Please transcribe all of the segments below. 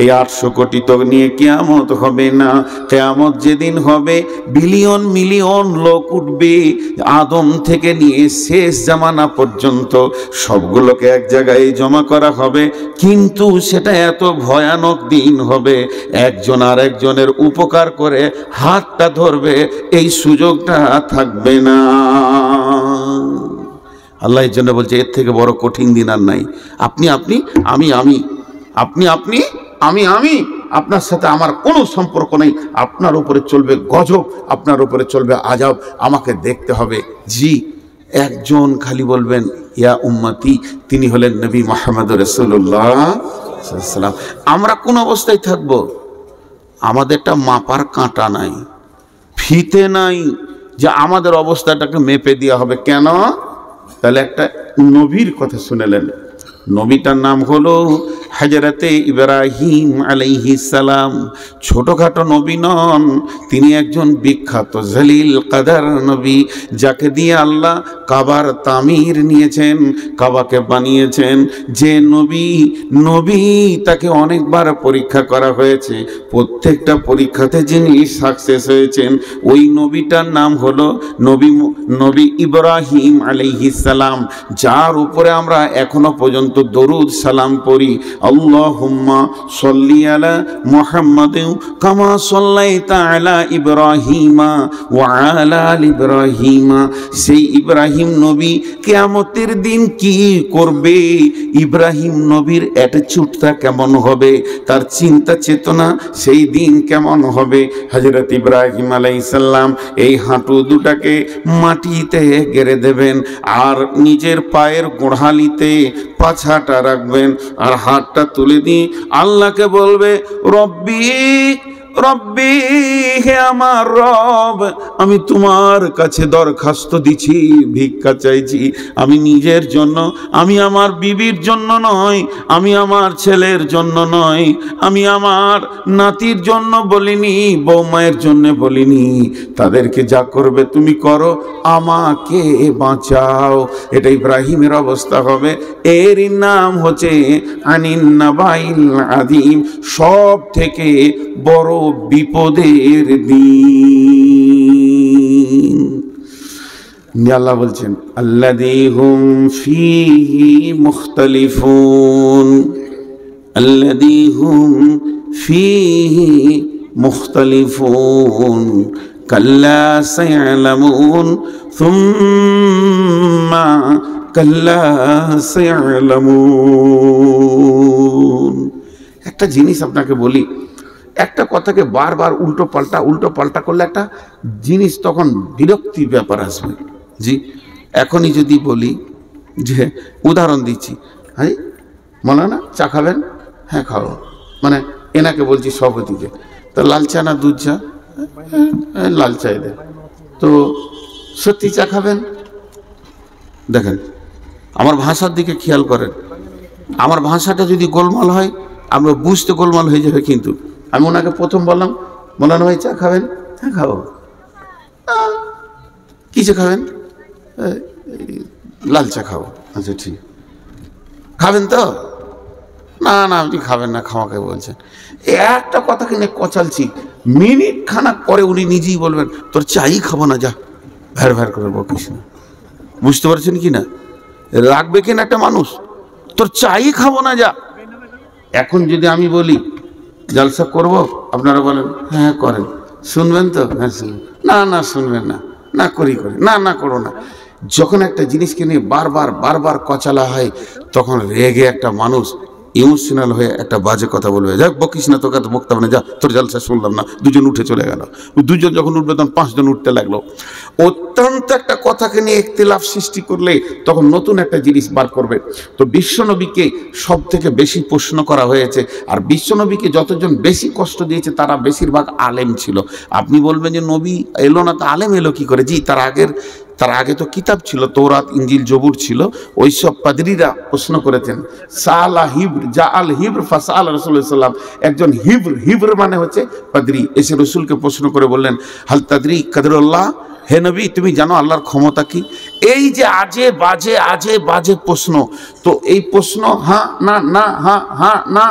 এই 800 কোটি তো নিয়ে কিয়ামত হবে না। কিয়ামত যেদিন হবে বিলিয়ন মিলিয়ন লোক উঠবে, আদম থেকে নিয়ে শেষ জামানা পর্যন্ত সবগুলোকে এক জায়গায় জমা করা হবে। কিন্তু সেটা এত ভয়ানক দিন হবে, একজন আর একজনের উপকার করে হাতটা ধরবে এই সুযোগটা থাকবে না। আল্লাহ এর জন্য বলছে এর থেকে বড় কঠিন দিন আর নাই। আপনি আপনি, আমি আমি, আপনি আপনি, আমি আমি, আপনার সাথে আমার কোনো সম্পর্ক নেই। আপনার উপরে চলবে গজব, আপনার উপরে চলবে আজাব, আমাকে দেখতে হবে। জি, একজন খালি বলবেন ইয়া উম্মতি, তিনি হলেন নবী মুহাম্মদ রাসূলুল্লাহ সাল্লাল্লাহু আলাইহি ওয়াসাল্লাম। আমরা কোন অবস্থায় থাকব? আমাদেরটা মাপার কাঁটা নাই, ফিতে নাই যে আমাদের অবস্থাটাকে মেপে দেওয়া হবে। কেন? তাহলে একটা নবীর কথা শুনেলেন। নবীটার নাম হলো হযরতে ইব্রাহিম আলাইহিস সালাম। ছোটখাটো নবী নন, তিনি একজন বিখ্যাত জলিল কদর নবী, যাকে দিয়ে আল্লাহ কাবার তামির নিয়েছেন, কাবাকে বানিয়েছেন। যে নবী তাকে অনেকবার পরীক্ষা করা হয়েছে, প্রত্যেকটা পরীক্ষাতে যিনি সাকসেস হয়েছেন ওই নবীটার নাম হলো নবী ইব্রাহিম আলাইহিস সালাম, যার উপরে আমরা এখনো পর্যন্ত দরুদ সালাম পড়ি। আল্লাহুম্মা সাল্লি আলা মুহাম্মাদিন কামা সাল্লাইতা আলা ইব্রাহিমা ওয়া আলা আলি ইব্রাহিমা। সেই ইব্রাহিম নবী কিয়ামতের দিন কি করবে, ইব্রাহিম নবীর অ্যাটিটিউডটা কেমন হবে, তার চিন্তা চেতনা সেই দিন কেমন হবে। হযরত ইব্রাহিম আলাইহিস সালাম এই হাঁটু দুটাকে মাটিতে গেড়ে দেবেন আর নিজের পায়ের গোড়ালিতে পাছাটা রাখবেন আর হাতটা তুলে দিয়ে আল্লাহকে বলবে রব্বি রব্বি, হে আমার রব, আমি তোমার কাছে দরখাস্ত দিছি, ভিক্ষা চাইছি। আমি নিজের জন্য, আমি আমার বিবির জন্য নয়, আমি আমার ছেলের জন্য নয়, আমি আমার নাতির জন্য বলিনি, বৌমায়ের জন্য বলিনি। তাদেরকে যা করবে তুমি করো, আমাকে বাঁচাও। এটা ইব্রাহিমের অবস্থা হবে। এর নাম হচ্ছে আনিন নাবাইল আযীম, সব থেকে বড় বিপদের দিন। আল্লাহ বলছেন আল্লাযী হুম ফীহি মুখতালিফুন, আল্লাযী হুম ফীহি মুখতালিফুন কাল্লা সায়ালামুন সুম্মা কাল্লা সায়ালামুন। একটা জিনিস আপনাকে বলি, একটা কথাকে বারবার উল্টো পাল্টা করলে একটা জিনিস তখন বিরক্তির ব্যাপার আসবে। জি, এখনই যদি বলি যে উদাহরণ দিচ্ছি, হ্যাঁ মৌলানা চা খাবেন? হ্যাঁ খাবো, মানে এনাকে বলছি সভাপতিকে, তো লাল চা না দুধ চা? লাল চাই দেন। তো সত্যি চা খাবেন? দেখেন আমার ভাষার দিকে খেয়াল করেন, আমার ভাষাটা যদি গোলমাল হয় আমরা বুঝতে গোলমাল হয়ে যাবে। কিন্তু আমি ওনাকে প্রথম বললাম মৌলানা ভাই চা খাবেন? হ্যাঁ খাবো। কি চা খাবেন? লাল চা খাবো। আচ্ছা ঠিক, খাবেন তো? না না আপনি খাবেন না, খাওয়াকে বলছেন। একটা কথা কিনে কচালছি, মিনিট খানাক পরে উনি নিজেই বলবেন তোর চাই খাবো না, যা ভ্যার ভ্যার করে বকিস না। বুঝতে পারছেন কি না? রাখবে কিনা একটা মানুষ, তোর চাই খাবো না, যা। এখন যদি আমি বলি জলসা করব, আপনারা বলেন হ্যাঁ করেন, শুনবেন তো? হ্যাঁ শুনবেন। না না শুনবেন না, না করি না না করো না। যখন একটা জিনিসকে নিয়ে বারবার কচালা হয়, তখন রেগে একটা মানুষ ইমোশনাল হয়ে একটা বাজে কথা বলবে, যাক বকিস না, তোকে তো বকতে হবে না, যা তোর জলসা শুনলাম না। দুজন উঠে চলে গেল, দুজন যখন উঠবে তখন 5 জন উঠতে লাগলো। অত্যন্ত একটা কথাকে নিয়ে ইখতিলাফ সৃষ্টি করলে তখন নতুন একটা জিনিস বার করবে। তো বিশ্বনবীকে সব থেকে বেশি প্রশ্ন করা হয়েছে, আর বিশ্বনবীকে যতজন বেশি কষ্ট দিয়েছে তারা বেশিরভাগ আলেম ছিল। আপনি বলবেন যে নবী এলো না তো আলেম এলো কি করে? জি, তার আগে তো কিতাব ছিল, তৌরাত ইনজিল জবুর ছিল। ওই সব পাদরীরা প্রশ্ন করেছেন। সালা হিব্র জা আল হিব্র ফাসাল রাসূলুল্লাহ সাল্লাল্লাহু আলাইহি ওয়াসাল্লাম, একজন হিব্র মানে হচ্ছে পাদরী, এসে রসুলকে প্রশ্ন করে বললেন হাল তাদরি কদরুল্লাহ, হে নবী তুমি জানো আল্লাহর ক্ষমতা কি? এই যে আজে বাজে প্রশ্ন, তো এই প্রশ্ন হ্যাঁ না না হ্যাঁ হ্যাঁ না,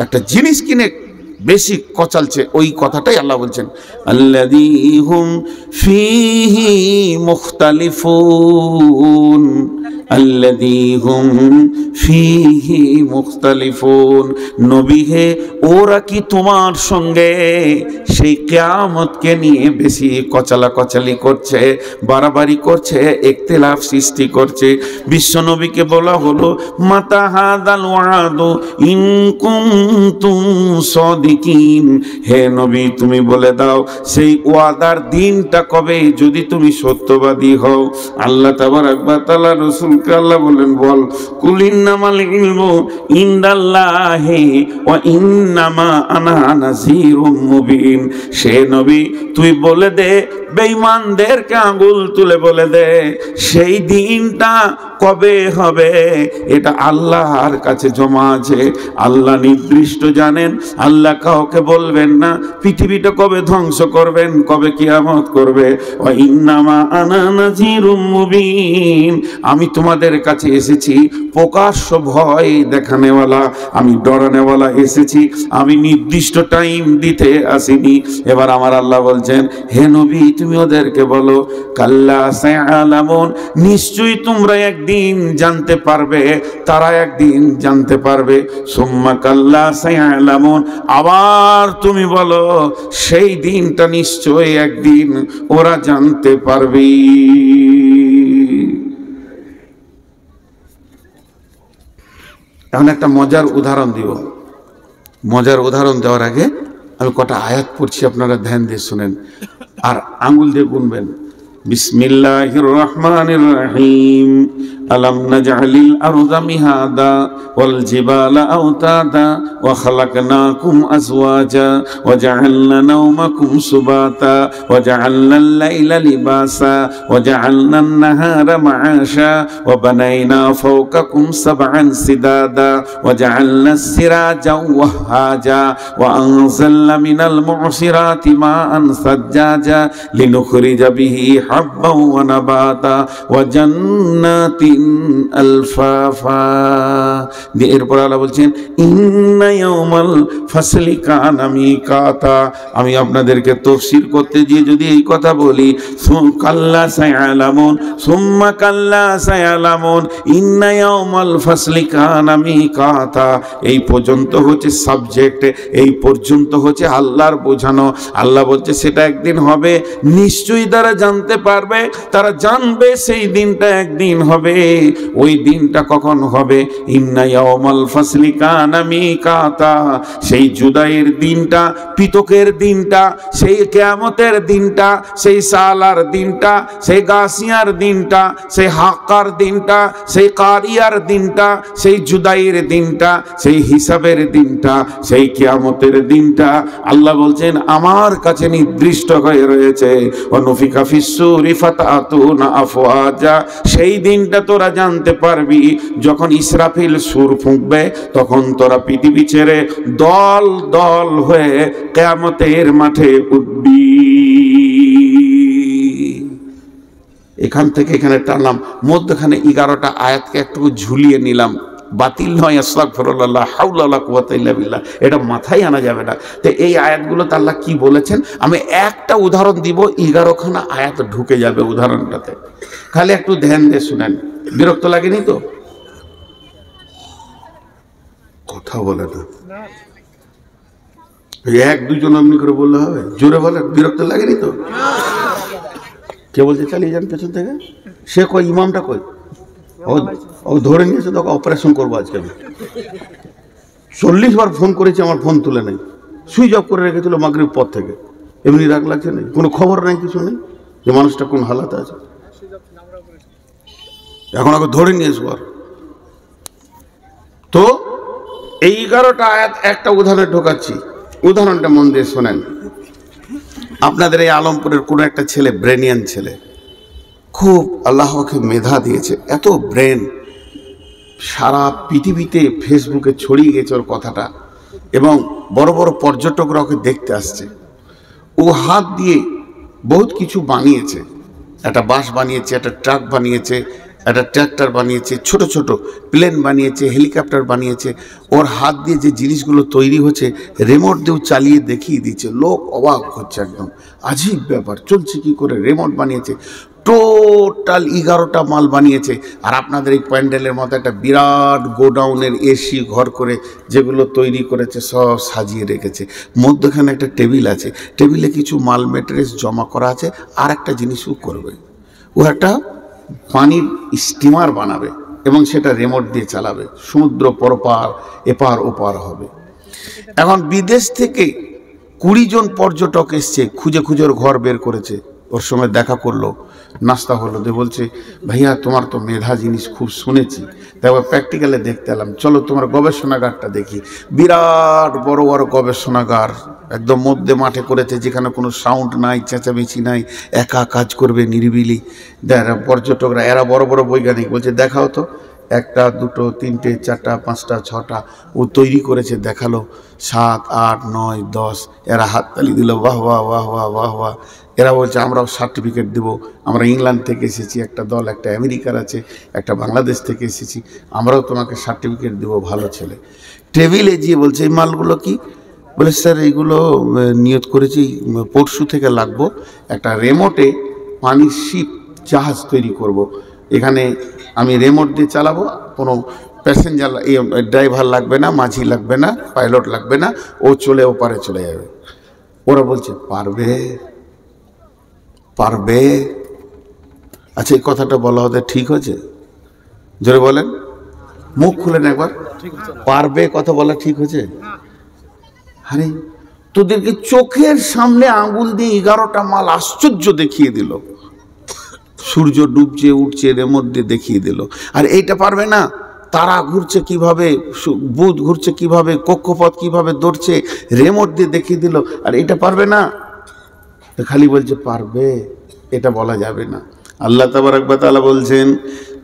একটা জিনিস কিনে বেশি কচালছে, ওই কথাটাই আল্লাহ বলছেন আল্লাযী হুম ফীহি মুখতালিফুন, আল্লাযী হুম ফীহি মুখতালিফুন। নবী হে, ওরা কি তোমার সঙ্গে সেই কিয়ামতকে নিয়ে বেশি কচালাকচালি করছে, বাড়াবাড়ি করছে, ইখতিলাফ সৃষ্টি করছে? বিশ্ব নবীকে বলা হলো মাতা হাদাল ওয়াদু ইন কুনতুম সাদিকিন, হে নবী তুমি বলে দাও সেই ওয়াদার দিনটা কবে, যদি তুমি সত্যবাদী হও। আল্লাহ তাবারাক ওয়া তাআলা রাসূলকে আল্লাহ বলেন, বল কুল ইন্নামাল ইলমু ইনদাল্লাহি ওয়া ইন্নামা আনা নাযীরুম মুবিন। সে নবী তুই বলে দে, বেঈমানদেরকে আঙ্গুল তুলে বলে দে সেই দিনটা কবে হবে, এটা আল্লাহর কাছে জমা আছে, আল্লাহ নির্দিষ্ট জানেন। আল্লাহ কাউকে বলবেন না পৃথিবীটা কবে ধ্বংস করবেন, কবে কিয়ামত করবে। ওয়া ইন্নামা আনা নাযীরুম মুবিন, আমি তোমাদের কাছে এসেছি প্রকাশ্য ভয় দেখানেওয়ালা, আমি ডরানেওয়ালা এসেছি, আমি নির্দিষ্ট টাইম দিতে আসিনি। এবার আমার আল্লাহ বলছেন, হে নবী তুমি ওদেরকে বলো কাল্লা সায়ালামুন, নিশ্চয়ই তোমরা একদিন জানতে পারবে, তারা একদিন জানতে পারবে। সুম্মা কাল্লা সায়ালামুন, আবার তুমি বলো সেই দিনটা নিশ্চয়ই একদিন ওরা জানতে পারবে। এখন একটা মজার উদাহরণ দিব। মজার উদাহরণ দেওয়ার আগে আমি কটা আয়াত পড়ছি, আপনারা ধ্যান দিয়ে শুনেন আর আঙ্গুল দিয়ে গুনবেন। বিসমিল্লাহির রহমানির রহিম। আলাম নাজআলিল আরদা মিহাদা ওয়াল জিবালা আওতাদা ওয়া খালাকনাকুম আজওয়াজা ওয়া জাআলনা নাওমাকুম সুবাতা ওয়া জাআলনাল লাইলা লিবাসা ওয়া জাআলনান নাহারা মাআশা ওয়া বানাইনা ফাওকাকুম সাবআন সিদাদা ওয়া জাআলনাস সিরাজা ওয়াহাজা ওয়া আনজালনা মিনাল মু'সিরাতি মাআন সাজ্জাজা লিনুখরিজা বিহি হাব্বান ওয়া নাবাতা ওয়া জান্নাতিন আলফাফা। এরপর আল্লাহ বলছেন ইন্না ইয়াউমাল ফাসলি কানা মিকাতা। আমি আপনাদেরকে তাফসীর করতে গিয়ে যদি এই কথা বলি কাল্লা সায়ালামুন সুম্মা কাল্লা সায়ালামুন ইন্না ইয়াউমাল ফাসলি কানা মিকাতা, এই পর্যন্ত হচ্ছে সাবজেক্ট, এই পর্যন্ত হচ্ছে আল্লাহর বোঝানো। আল্লাহ বলছে সেটা একদিন হবে, নিশ্চয়ই তারা জানতে পারবে, তারা জানবে সেই দিনটা একদিন হবে। ওই দিনটা কখন হবে? ইন্না ইয়াউমাল ফাসলি কানা মিকাতা, সেই জুদাইয়ের দিনটা, পৃথকের দিনটা, সেই কিয়ামতের দিনটা, সেই সালার দিনটা, সেই গাসিয়ার দিনটা, সেই হাক্কার দিনটা, সেই কারিয়ার দিনটা, সেই জুদাইয়ের দিনটা, সেই হিসাবের দিনটা, সেই কিয়ামতের দিনটা আল্লাহ বলছেন আমার কাছে নির্দিষ্ট হয়ে রয়েছে। অনুফিকা ফিসসুরি ফাতাতুনা আফওয়াজা, সেই দিনটা তোরা জানতে পারবি যখন ইসরাফিল সুর ফুঁকবে, তখন তোরা পৃথিবী ছেড়ে দল দল হয়ে কিয়ামতের মাঠে উঠবি। এখান থেকে এখানে টানলাম, মধ্যখানে 11টা আয়াতকে একটু ঝুলিয়ে নিলাম, বাতিল নয়, আস্তাগফিরুল্লাহ, লা হাওলা ওয়ালা কুওয়াতা ইল্লা বিল্লাহ, এটা মাথায় আনা যাবে না। তো এই আয়াতগুলোতে আল্লাহ কি বলেছেন আমি একটা উদাহরণ দিব, 11খানা আয়াত ঢুকে যাবে উদাহরণটাতে, খালি একটু ধ্যান দিয়ে শুনেন। বিরক্ত লাগেনি তো? কথা বলে না, এক দুজন এমনি করে বললে হবে, জোরে বলে। বিরক্ত লাগেনি তো? কে বলছে চালিয়ে যান পেছন থেকে? সে কই, ইমামটা কই? ও ধরে নিয়েছে, তোকে অপারেশন করবো আজকে আমি। 40 বার ফোন করেছি, আমার ফোন তুলে নেই, সুইচ অফ করে রেখেছিল মাগরিব পর থেকে। এমনি রাগ লাগছে, নেই কোনো খবর নেই, কিছু নেই যে মানুষটা কোন হালাতে আছে। এখন ওকে ধরে নিয়ে আসবো। তো এই 11টা আয়াত একটা উদাহরণে ঢোকাচ্ছি, উদাহরণটা মন দিয়ে শোনেন। আপনাদের এই আলমপুরের কোনো একটা ছেলে, ব্রেনিয়ান ছেলে, খুব আল্লাহকে মেধা দিয়েছে, এত ব্রেন, সারা পৃথিবীতে ফেসবুকে ছড়িয়ে গেছে ওর কথাটা, এবং বড় বড় পর্যটকরা ওকে দেখতে আসছে। ও হাত দিয়ে বহুত কিছু বানিয়েছে, একটা বাস বানিয়েছে, একটা ট্রাক বানিয়েছে, একটা ট্র্যাক্টর বানিয়েছে, ছোট ছোট প্লেন বানিয়েছে, হেলিকপ্টার বানিয়েছে। ওর হাত দিয়ে যে জিনিসগুলো তৈরি হচ্ছে রিমোট দিয়েও চালিয়ে দেখিয়ে দিচ্ছে। লোক অবাক হচ্ছে, একদম আজীব ব্যাপার, চলছে কি করে। রিমোট বানিয়েছে, টোটাল 11টা মাল বানিয়েছে। আর আপনাদের এই প্যান্ডেলের মতো একটা বিরাট গোডাউনের এসি ঘর করে যেগুলো তৈরি করেছে সব সাজিয়ে রেখেছে। মধ্যখানে একটা টেবিল আছে, টেবিলে কিছু মাল মেটেরিয়ালস জমা করা আছে। আর একটা জিনিসও করবে, ও একটা পানির স্টিমার বানাবে এবং সেটা রিমোট দিয়ে চালাবে। সমুদ্র পরপার এপার ওপার হবে। এখন বিদেশ থেকে 20 জন পর্যটক এসছে, খুঁজে খুঁজে ওর ঘর বের করেছে। ওর সঙ্গে দেখা করলো, নাস্তা হলো। দিয়ে বলছে, ভাইয়া তোমার তো মেধা জিনিস খুব শুনেছি, তাই প্র্যাকটিক্যালে দেখতে এলাম, চলো তোমার গবেষণাগারটা দেখি। বিরাট বড় বড় গবেষণাগার, একদম মধ্যে মাঠে করেছে, যেখানে কোনো সাউন্ড নাই, চেঁচামেচি নাই, একা কাজ করবে নিরিবিলি। পর্যটকরা, এরা বড় বড় বৈজ্ঞানিক, বলছে দেখাও তো, 1টা 2টো 3টে 4টা 5টা 6টা ও তৈরি করেছে, দেখালো। 7 8 9 10, এরা হাততালি দিল, বাহ বাহ বাহ বাহ বাহ বাহ। এরা বলছে আমরাও সার্টিফিকেট দেবো, আমরা ইংল্যান্ড থেকে এসেছি, একটা দল, একটা আমেরিকার আছে, একটা বাংলাদেশ থেকে এসেছি, আমরাও তোমাকে সার্টিফিকেট দেবো, ভালো ছেলে। টেবিলে গিয়ে বলছে এই মালগুলো কি? বলে স্যার এইগুলো নিয়ত করেছি পরশু থেকে লাগবো, একটা রিমোটে পানির শিপ জাহাজ তৈরি করব। এখানে আমি রিমোট দিয়ে চালাবো, কোনো প্যাসেঞ্জার ড্রাইভার লাগবে না, মাঝি লাগবে না, পাইলট লাগবে না, ও চলে ওপারে চলে যাবে। ওরা বলছে পারবে পারবে। আচ্ছা, এই কথাটা বলা হতে ঠিক হয়েছে? জোরে বলেন, মুখ খুলেন একবার। পারবে কথা বলা ঠিক হয়েছে? আরে তোদেরকে চোখের সামনে আঙুল দিয়ে 11টা মাল আশ্চর্য দেখিয়ে দিল। সূর্য ডুবছে উঠছে রিমোট দিয়ে দেখিয়ে দিল। আর এইটা পারবে না? তারা ঘুরছে কিভাবে, বুধ ঘুরছে কিভাবে, কক্ষপথ কিভাবে দৌড়ছে, রিমোট দিয়ে দেখিয়ে দিল। আর এটা পারবে না? খালি বলছে পারবে, এটা বলা যাবে না। আল্লাহ তাবারক ওয়া তাআলা বলছেন,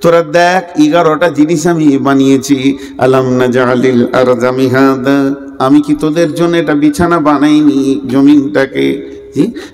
তোরা দেখ 11টা জিনিস আমি বানিয়েছি। আলাম নাজআলিল আরযা মিহাদা, আমি কি তোদের জন্য এটা বিছানা বানাইনি জমিনটাকে?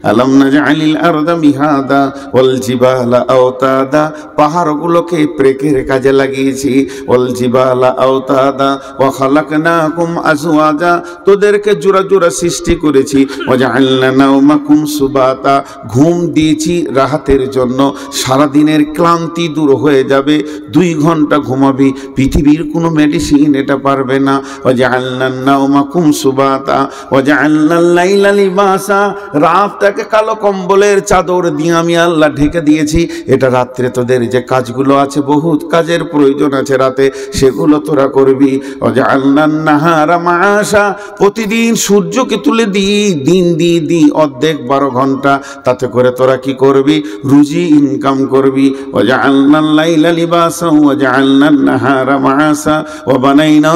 আলাম নাজআলিল আরযা মিহাদা ওয়াল জিবালা আওতাদা, পাহাড়গুলোকে প্রেকের কাজে লাগিয়েছি। ওয়াল জিবালা আওতাদা ওয়া খালাকনাকুম আজওয়াজা, তোদেরকে জোড়া জোড়া সৃষ্টি করেছি। ওয়া জাআলনা নাওমাকুম সুবাতা, ঘুম দিয়েছি রাহাতের জন্য, সারা দিনের ক্লান্তি দূর হয়ে যাবে। 2 ঘন্টা ঘুমাবি, পৃথিবীর কোনো মেডিসিন এটা পারবে না। ওয়া জাআলনা নাওমাকুম সুবাতা ওয়া জাআলনাল লাইলা লিবাসা, রাতটাকে কালো কম্বলের চাদর দিয়ে আমি আল্লাহ ঢেকে দিয়েছি। এটা রাত্রে তোদের যে কাজগুলো আছে, বহুত কাজের প্রয়োজন আছে রাতে, সেগুলো তোরা করবি। ওয়াজআলনান নাহারা মাআশা, প্রতিদিন সূর্যকে তুলে দিন দিই অর্ধেক 12 ঘন্টা, তাতে করে তোরা কি করবি? রুজি ইনকাম করবি। ওয়াজআলনাল লাইলা লিবাসা ওয়াজআলনান নাহারা মাআশা ওয়া বানাইনা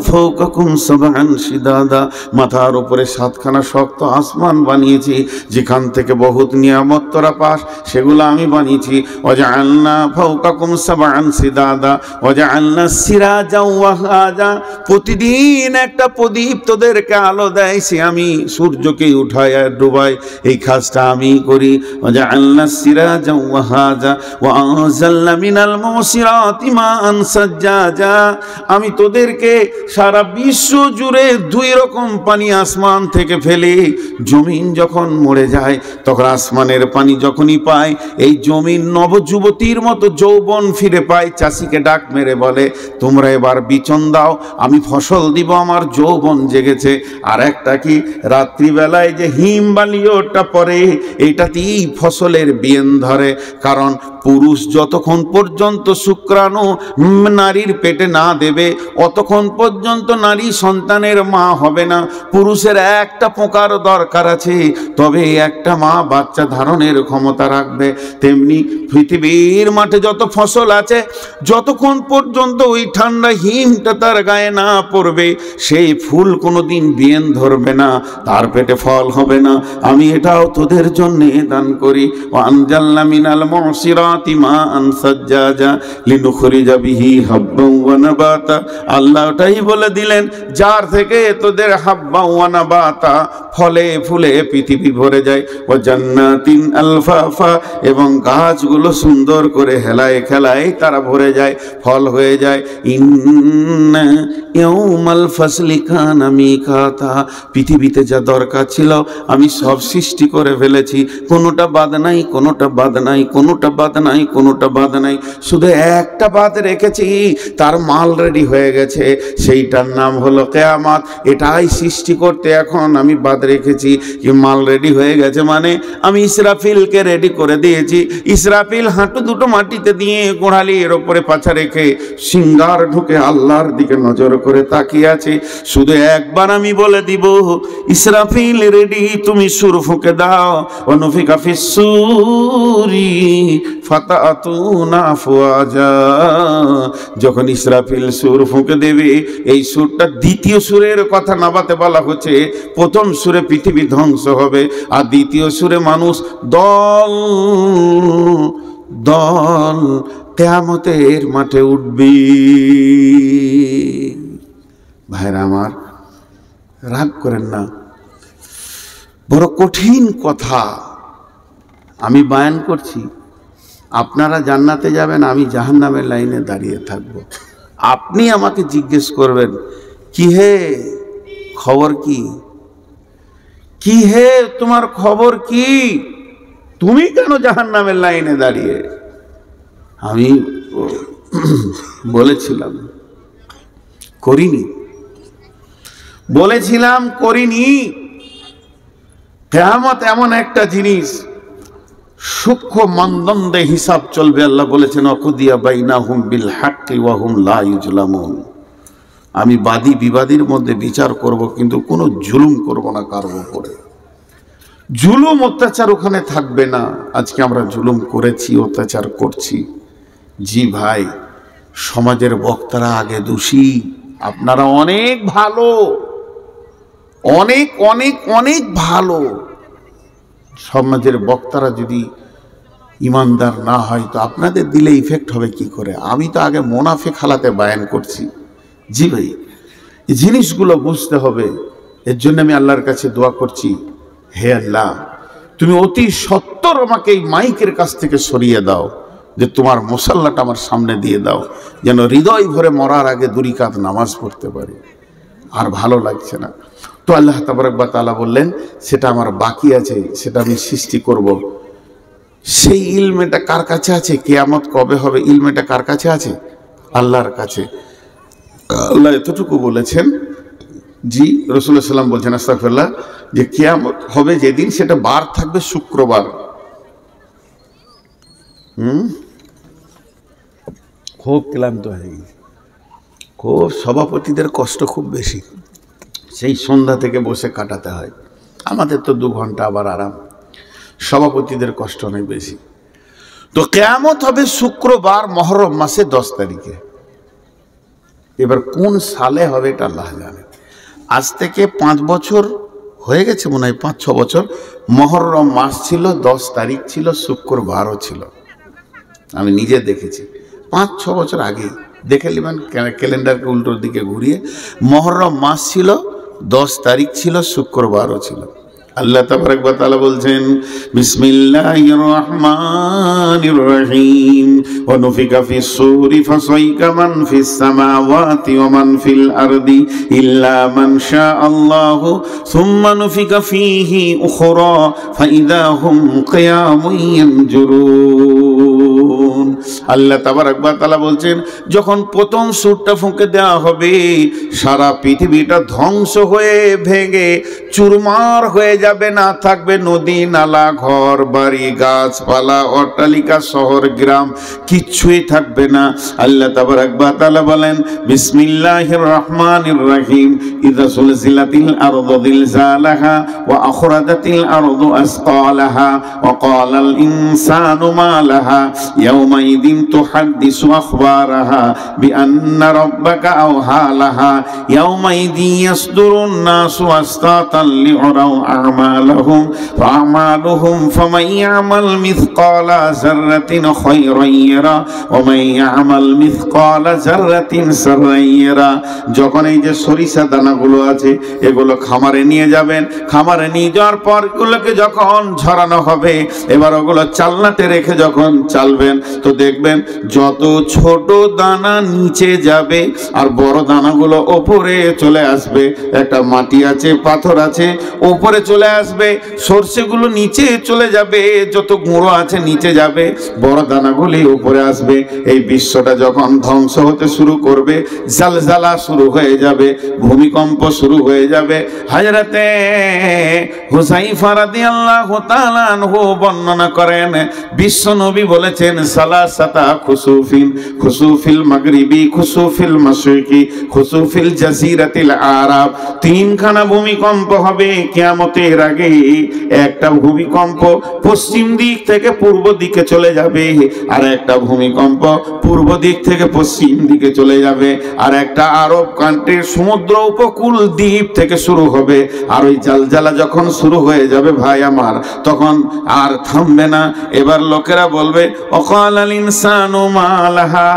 ফাওকাকুম সাবআন শিদাদা, মাথার উপরে 7খানা শক্ত আসমান বানিয়েছি, যেখান থেকে বহুত নিয়ামত তোরা পাস, সেগুলো আমি বানিয়েছি। ওয়াজআলনা ফাওকাকুম সাবআন শিদাদা ওয়াজআলনা সিরাজা ওয়াহাজা, প্রতিদিন একটা প্রদীপ তোদেরকে আলো দেয়, সে আমি সূর্যকে উঠাই আর ডুবাই, এই কাজটা আমি করি। ওয়াজআলনা সিরাজা ওয়াহাজা ওয়া আনজালনা মিনাল মুসিরাতি মাআন সাজ্জাজা, আমি তোদেরকে সারা বিশ্ব জুড়ে 2 রকম পানি আসমান থেকে ফেলি। জমিন যখন মরে যায়, তখন আসমানের পানি যখনই পায়, এই জমিন নবযুবতীর মতো যৌবন ফিরে পায়। চাষিকে ডাক মেরে বলে, তোমরা এবার বিচন দাও, আমি ফসল দিব, আমার যৌবন জেগেছে। আর একটা কি, রাত্রিবেলায় যে হিম বালিওটা পড়ে, এইটাতেই ফসলের বিয়েন ধরে। কারণ পুরুষ যতক্ষণ পর্যন্ত শুক্রাণু নারীর পেটে না দেবে, অতক্ষণ পর্যন্ত নারী সন্তানের মা হবে না। পুরুষের একটা পোকার দরকার আছে, তবে একটা মা বাচ্চা ধারণের ক্ষমতা রাখবে। তেমনি পৃথিবীর মাঠে যত ফসল আছে, যতক্ষণ পর্যন্ত ওই ঠান্ডা হিমটা তার গায়ে না পড়বে, সেই ফুল কোনোদিন বিয়েন ধরবে না, তার পেটে ফল হবে না। আমি এটাও তোদের জন্য দান করি। ওয়ানজালনা মিনাল মুসিরাতি মাআন সাজ্জাজা লিনুখরিজা বিহি হাব্বান ওয়া নাবাতা, আল্লাহ ওটাই বলে দিলেন, যার থেকে তোদের হাব্বা ওয়া নাবাতা, ফলে ফুলে পৃথিবী পৃথিবী ভরে যায়। ও জান্নাতিন আলফাফা, এবং গাছগুলো সুন্দর করে হেলায় খেলায় তারা ভরে যায়, ফল হয়ে যায়। ইন্না ইয়াউমাল ফাসলি কানা মিকাতা, পৃথিবীতে যা দরকার ছিল আমি সব সৃষ্টি করে ফেলেছি, কোনোটা বাদ নাই, কোনোটা বাদ নাই, কোনোটা বাদ নাই, কোনোটা বাদ নাই। শুধু একটা বাদ রেখেছি, তার মাল রেডি হয়ে গেছে, সেইটার নাম হলো কিয়ামত। এটাই সৃষ্টি করতে এখন আমি বাদ রেখেছি। কি মাল রেডি হয়ে গেছে মানে আমি ইসরাফিলকে রেডি করে দিয়েছি। ইসরাফিল হাঁটু দুটো মাটিতে দিয়ে গোড়ালির ওপরে পাছা রেখে সিঙ্গার ঢুকে আল্লাহর দিকে নজর করে তাকিয়ে আছে। শুধু একবার আমি বলে দিব, ইসরাফিল রেডি, তুমি সুর ফুঁকে দাও। অনুফিকা ফিসসুরি ফাতাতুনা আফওয়াজা, যখন ইসরাফিল সুর ফুঁকে দেবে, এই সুরটা দ্বিতীয় সুরের কথা নাবাতে বলা হচ্ছে। প্রথম সুরে পৃথিবী ধ্বংস হবে, আর দ্বিতীয় সুরে মানুষ দল দল কিয়ামতের মাঠে উঠবে। ভাইরা আমার, রাগ করেন না, বড় কঠিন কথা আমি বায়ান করছি। আপনারা জান্নাতে যাবেন, আমি জাহান্নামের লাইনে দাঁড়িয়ে থাকব। আপনি আমাকে জিজ্ঞেস করবেন, কি হে খবর কি, কি হে তোমার খবর কি, তুমি কেন জাহান্নামের লাইনে দাঁড়িয়ে? আমি বলেছিলাম করিনি, বলেছিলাম করিনি। কিয়ামত এমন একটা জিনিস, সূক্ষ্ম মানদণ্ডে হিসাব চলবে। আল্লাহ বলেছেন, অকুদিয়া বাইনাহুম বিল হাক্কি ওয়া হুম লা ইউজলামুন, আমি বাদী বিবাদীর মধ্যে বিচার করব, কিন্তু কোনো জুলুম করব না কারোর উপরে। জুলুম অত্যাচার ওখানে থাকবে না। আজকে আমরা জুলুম করেছি, অত্যাচার করছি। জি ভাই, সমাজের বক্তারা আগে দোষী, আপনারা অনেক ভালো, অনেক অনেক অনেক ভালো। সমাজের বক্তারা যদি ইমানদার না হয় তো আপনাদের দিলে ইফেক্ট হবে কি করে? আমি তো আগে মোনাফেক হালাতে বায়ান করছি। জি ভাই, এই জিনিসগুলো বুঝতে হবে। এর জন্য আমি আল্লাহর কাছে দোয়া করছি, হে আল্লাহ, তুমি অতি সত্বর আমাকে এই মাইকের কাছ থেকে সরিয়ে দাও, যে তোমার মুসাল্লাটা আমার সামনে দিয়ে দাও, যেন হৃদয় ভরে মরার আগে 2 রাকাত নামাজ পড়তে পারি। আর ভালো লাগছে না। তো আল্লাহ তাবারক ওয়া তাআলা বললেন, সেটা আমার বাকি আছে, সেটা আমি সৃষ্টি করব। সেই ইলমেটা কার কাছে আছে? কিয়ামত কবে হবে ইলমেটা কার কাছে আছে? আল্লাহর কাছে। আল্লাহ এতটুকু বলেছেন, জি রাসূলুল্লাহ সাল্লাল্লাহু আলাইহি ওয়াসাল্লাম বলছেন, আস্তাগফিরুল্লাহ, যে কিয়ামত হবে যেদিন, সেটা বার থাকবে শুক্রবার। খুব ক্লান্ত হয়ে গেছে, খুব সভাপতিদের কষ্ট খুব বেশি, সেই সন্ধ্যা থেকে বসে কাটাতে হয়। আমাদের তো 2 ঘন্টা আবার আরাম, সভাপতিদের কষ্ট অনেক বেশি। তো কিয়ামত হবে শুক্রবার, মুহররম মাসে 10 তারিখে। এবার কোন সালে হবে এটা আল্লাহ জানে। আজ থেকে 5 বছর হয়ে গেছে মনে হয়, 5-6 বছর। মুহররম মাস ছিল, 10 তারিখ ছিল, শুক্রবারও ছিল। আমি নিজে দেখেছি 5-6 বছর আগে। দেখে নেবেন ক্যালেন্ডারকে উল্টোর দিকে ঘুরিয়ে। মুহররম মাস ছিল, 10 তারিখ ছিল, শুক্রবারও ছিল। আল্লাহ তাবারক ওয়া তাআলা বলছেন, বিসমিল্লাহির রহমানির রহিম, ওয়া নুফিকা ফিস সূরি ফাসাইকা মান ফিস সামাওয়াতি ওয়া মান ফিল আরদি ইল্লা মান শাআল্লাহু সুম্মা নুফিকা ফীহি উখরা ফাইদা হুম কিয়ামুন ইয়ানজুরুন। আল্লাহ তাবারক ওয়া তাআলা বলছেন, যখন প্রথম সূরটা ফুঁকে দেওয়া হবে, সারা পৃথিবীটা ধ্বংস হয়ে ভেঙে চুরমার হয়ে যাবে। না থাকবে নদী নালা, ঘর বাড়ি, গাছপালা, অট্টালিকা, শহর গ্রাম, কিচ্ছুই থাকবে না। আল্লাহ তাবারক ওয়া তাআলা বলেন, বিসমিল্লাহির রহমানির রহিম, ইযা সুলসিলাতিল আরদু জিলজালাহা ওয়া আখরাজাতিল আরদু আসকালাহা ওয়া ক্বালাল ইনসানু মা লাহা ইয়াউমাইদিন তুহাদ্দিসু আখবারাহা বিআন্না রাব্বাকা আওহা লাহা ইয়াউমাইদিন ইয়াসদুরুন নাসু আশতাতান লিউরাউ আমালাহুম ফাআমালুহুম ফামান ইয়ামাল মিসকালা যাররাতিন খায়রান ইয়ারা ওয়া মান ইয়ামাল মিসকালা যাররাতিন শাররান ইয়ারা। যখন এই যে সরিষা দানাগুলো আছে এগুলো খামারে নিয়ে যাবেন, খামারে নিয়ে যাওয়ার পর এগুলোকে যখন ঝরানো হবে, এবার ওগুলো চালনাতে রেখে যখন চালবেন তো দেখবেন যত ছোট দানা নিচে যাবে আর বড় দানাগুলো ওপরে চলে আসবে। একটা মাটি আছে, পাথর আছে, ওপরে চলে আসবে, সরষেগুলো নিচে চলে যাবে, যত গুঁড়ো আছে নিচে যাবে, বড় দানাগুলি উপরে আসবে। এই বিশ্বটা যখন ধ্বংস হতে শুরু করবে, জালজালা শুরু হয়ে যাবে, ভূমিকম্প শুরু হয়ে যাবে। হযরতে হুযায়ফা রাদিয়াল্লাহু তাআলা আনহু বর্ণনা করেন, বিশ্ব নবী বলেছেন সালাসাতা খুসুফিন, খুসুফিল মাগরিবি, খুসুফিল মাশরিকি, খুসুফিল জাজিরাতিল আরাব। তিনখানা ভূমিকম্প হবে কিয়ামতের আগে। একটা ভূমিকম্প পশ্চিম দিক থেকে পূর্ব দিকে চলে যাবে, আর একটা ভূমিকম্প পূর্ব দিক থেকে পশ্চিম দিকে চলে যাবে, আর একটা আরব কান্ট্রির সমুদ্র উপকূল দ্বীপ থেকে শুরু হবে। আর ওই জালজালা যখন শুরু হয়ে যাবে ভাই আমার, তখন আর থামবে না। এবার লোকেরা বলবে ওয়াকালাল ইনসানু মা লাহা,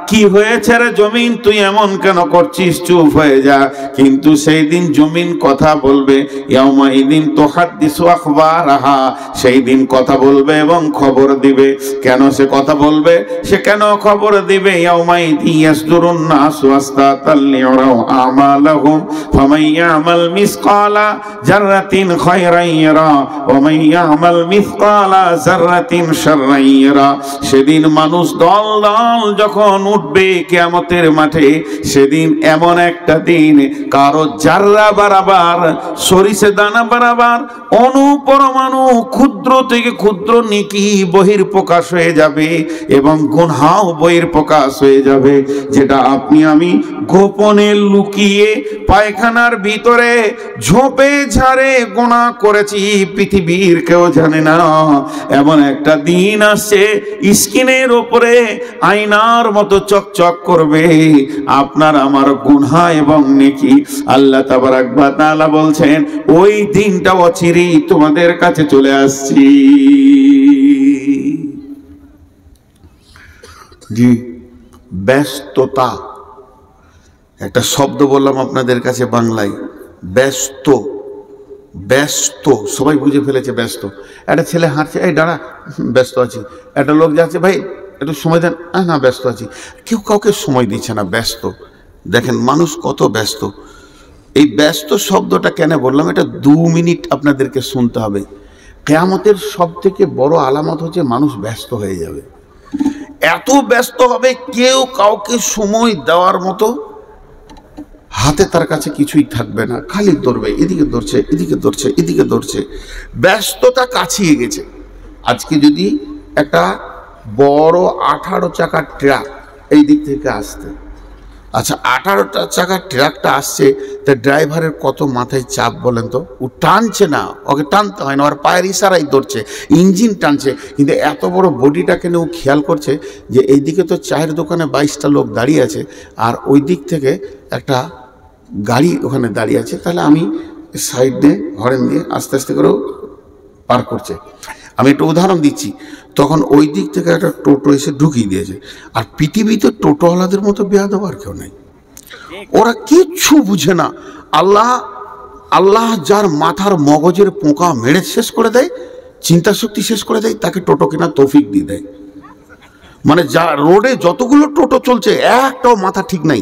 কি হয়েছে রে জমিন, তুই এমন কেন করছিস, চুপ হয়ে যা। কিন্তু সেই দিন জমিন কথা বলবে, ইয়াউমাইদিন তুহাদ্দিসু আখবারাহা, সেই দিন কথা বলবে এবং খবর দিবে। কেন সে কথা বলবে, সে কেন খবর দিবে? ইয়াউমাইদিন ইয়াসদুরুন নাসু আশতাতান লিউরাউ আমালাহুম ফামান ইয়ামাল মিসকালা যাররাতিন খায়রান ইয়ারা ওয়া মান ইয়ামাল মিসকালা যাররাতিন শাররান ইয়ারা। সেদিন মানুষ দল দল যখন উঠবে কিয়ামতের মাঠে, সেদিন এমন একটা দিন কারো জাররা বারাবার, সরিষা দানা বারাবার, অনুপরমাণু ক্ষুদ্র থেকে ক্ষুদ্র নেকি বহির প্রকাশ হয়ে যাবে এবং গুনাহও বহির প্রকাশ হয়ে যাবে। যেটা আপনি আমি গোপনে লুকিয়ে পায়খানার ভিতরে ঝোপে ঝাড়ে গুনাহ করেছি, পৃথিবীর কেউ জানে না। এমন একটা দিন আসছে, স্ক্রিনের উপরে আয়নার মতো চকচক করবে আপনার আমার গুনাহ এবং নেকি। আল্লাহ তাবারাক ওয়া তাআলা বলছেন ওই দিনটা অচিরেই তোমাদের কাছে চলে আসছি। জি, ব্যস্ততা একটা শব্দ বললাম আপনাদের কাছে বাংলায়, ব্যস্ত। ব্যস্ত সবাই বুঝে ফেলেছে ব্যস্ত। একটা ছেলে হাঁটছে, এই দাঁড়া, ব্যস্ত আছি। একটা লোক যাচ্ছে, ভাই একটু সময় দেন, না ব্যস্ত আছি। কেউ কাউকে সময় দিচ্ছে না, ব্যস্ত। দেখেন মানুষ কত ব্যস্ত। এই ব্যস্ত শব্দটা কেন বললাম, এটা 2 মিনিট আপনাদেরকে শুনতে হবে। কিয়ামতের সব থেকে বড় আলামত হচ্ছে মানুষ ব্যস্ত হয়ে যাবে। এত ব্যস্ত হবে কেউ কাউকে সময় দেওয়ার মতো হাতে তার কাছে কিছুই থাকবে না, খালি দৌড়বে, এদিকে দৌড়ছে, এদিকে দৌড়ছে, এদিকে দৌড়ছে। ব্যস্ততা কাছিয়ে গেছে। আজকে যদি একটা বড় 18 চাকার ট্রাক এই দিক থেকে আসতে, আচ্ছা 18টা চাকার ট্রাকটা আসছে, তা ড্রাইভারের কত মাথায় চাপ বলেন তো। ও টানছে না, ওকে টানতে হয় না, ওর পায়ের ইশারাই ধরছে, ইঞ্জিন টানছে। কিন্তু এত বড় বডিটাকে নিয়ে ও খেয়াল করছে যে এইদিকে তো চায়ের দোকানে 22টা লোক দাঁড়িয়ে আছে, আর ওই দিক থেকে একটা গাড়ি ওখানে দাঁড়িয়ে আছে, তাহলে আমি সাইড দিয়ে হরেন দিয়ে আস্তে আস্তে করেও পার করছে। আমি একটা উদাহরণ দিচ্ছি, তখন ওই দিক থেকে একটা টোটো এসে ঢুকিয়ে দিয়েছে। আর পৃথিবীতে টোটোওয়ালাদের মতো বেয়াদব আর কেউ নেই, ওরা কিচ্ছু বুঝে না। আল্লাহ যার মাথার মগজের পোকা মেরে শেষ করে দেয়, চিন্তা শক্তি শেষ করে দেয়, তাকে টোটো কেনার তৌফিক দিয়ে দেয়। মানে যা রোডে যতগুলো টোটো চলছে একটাও মাথা ঠিক নাই,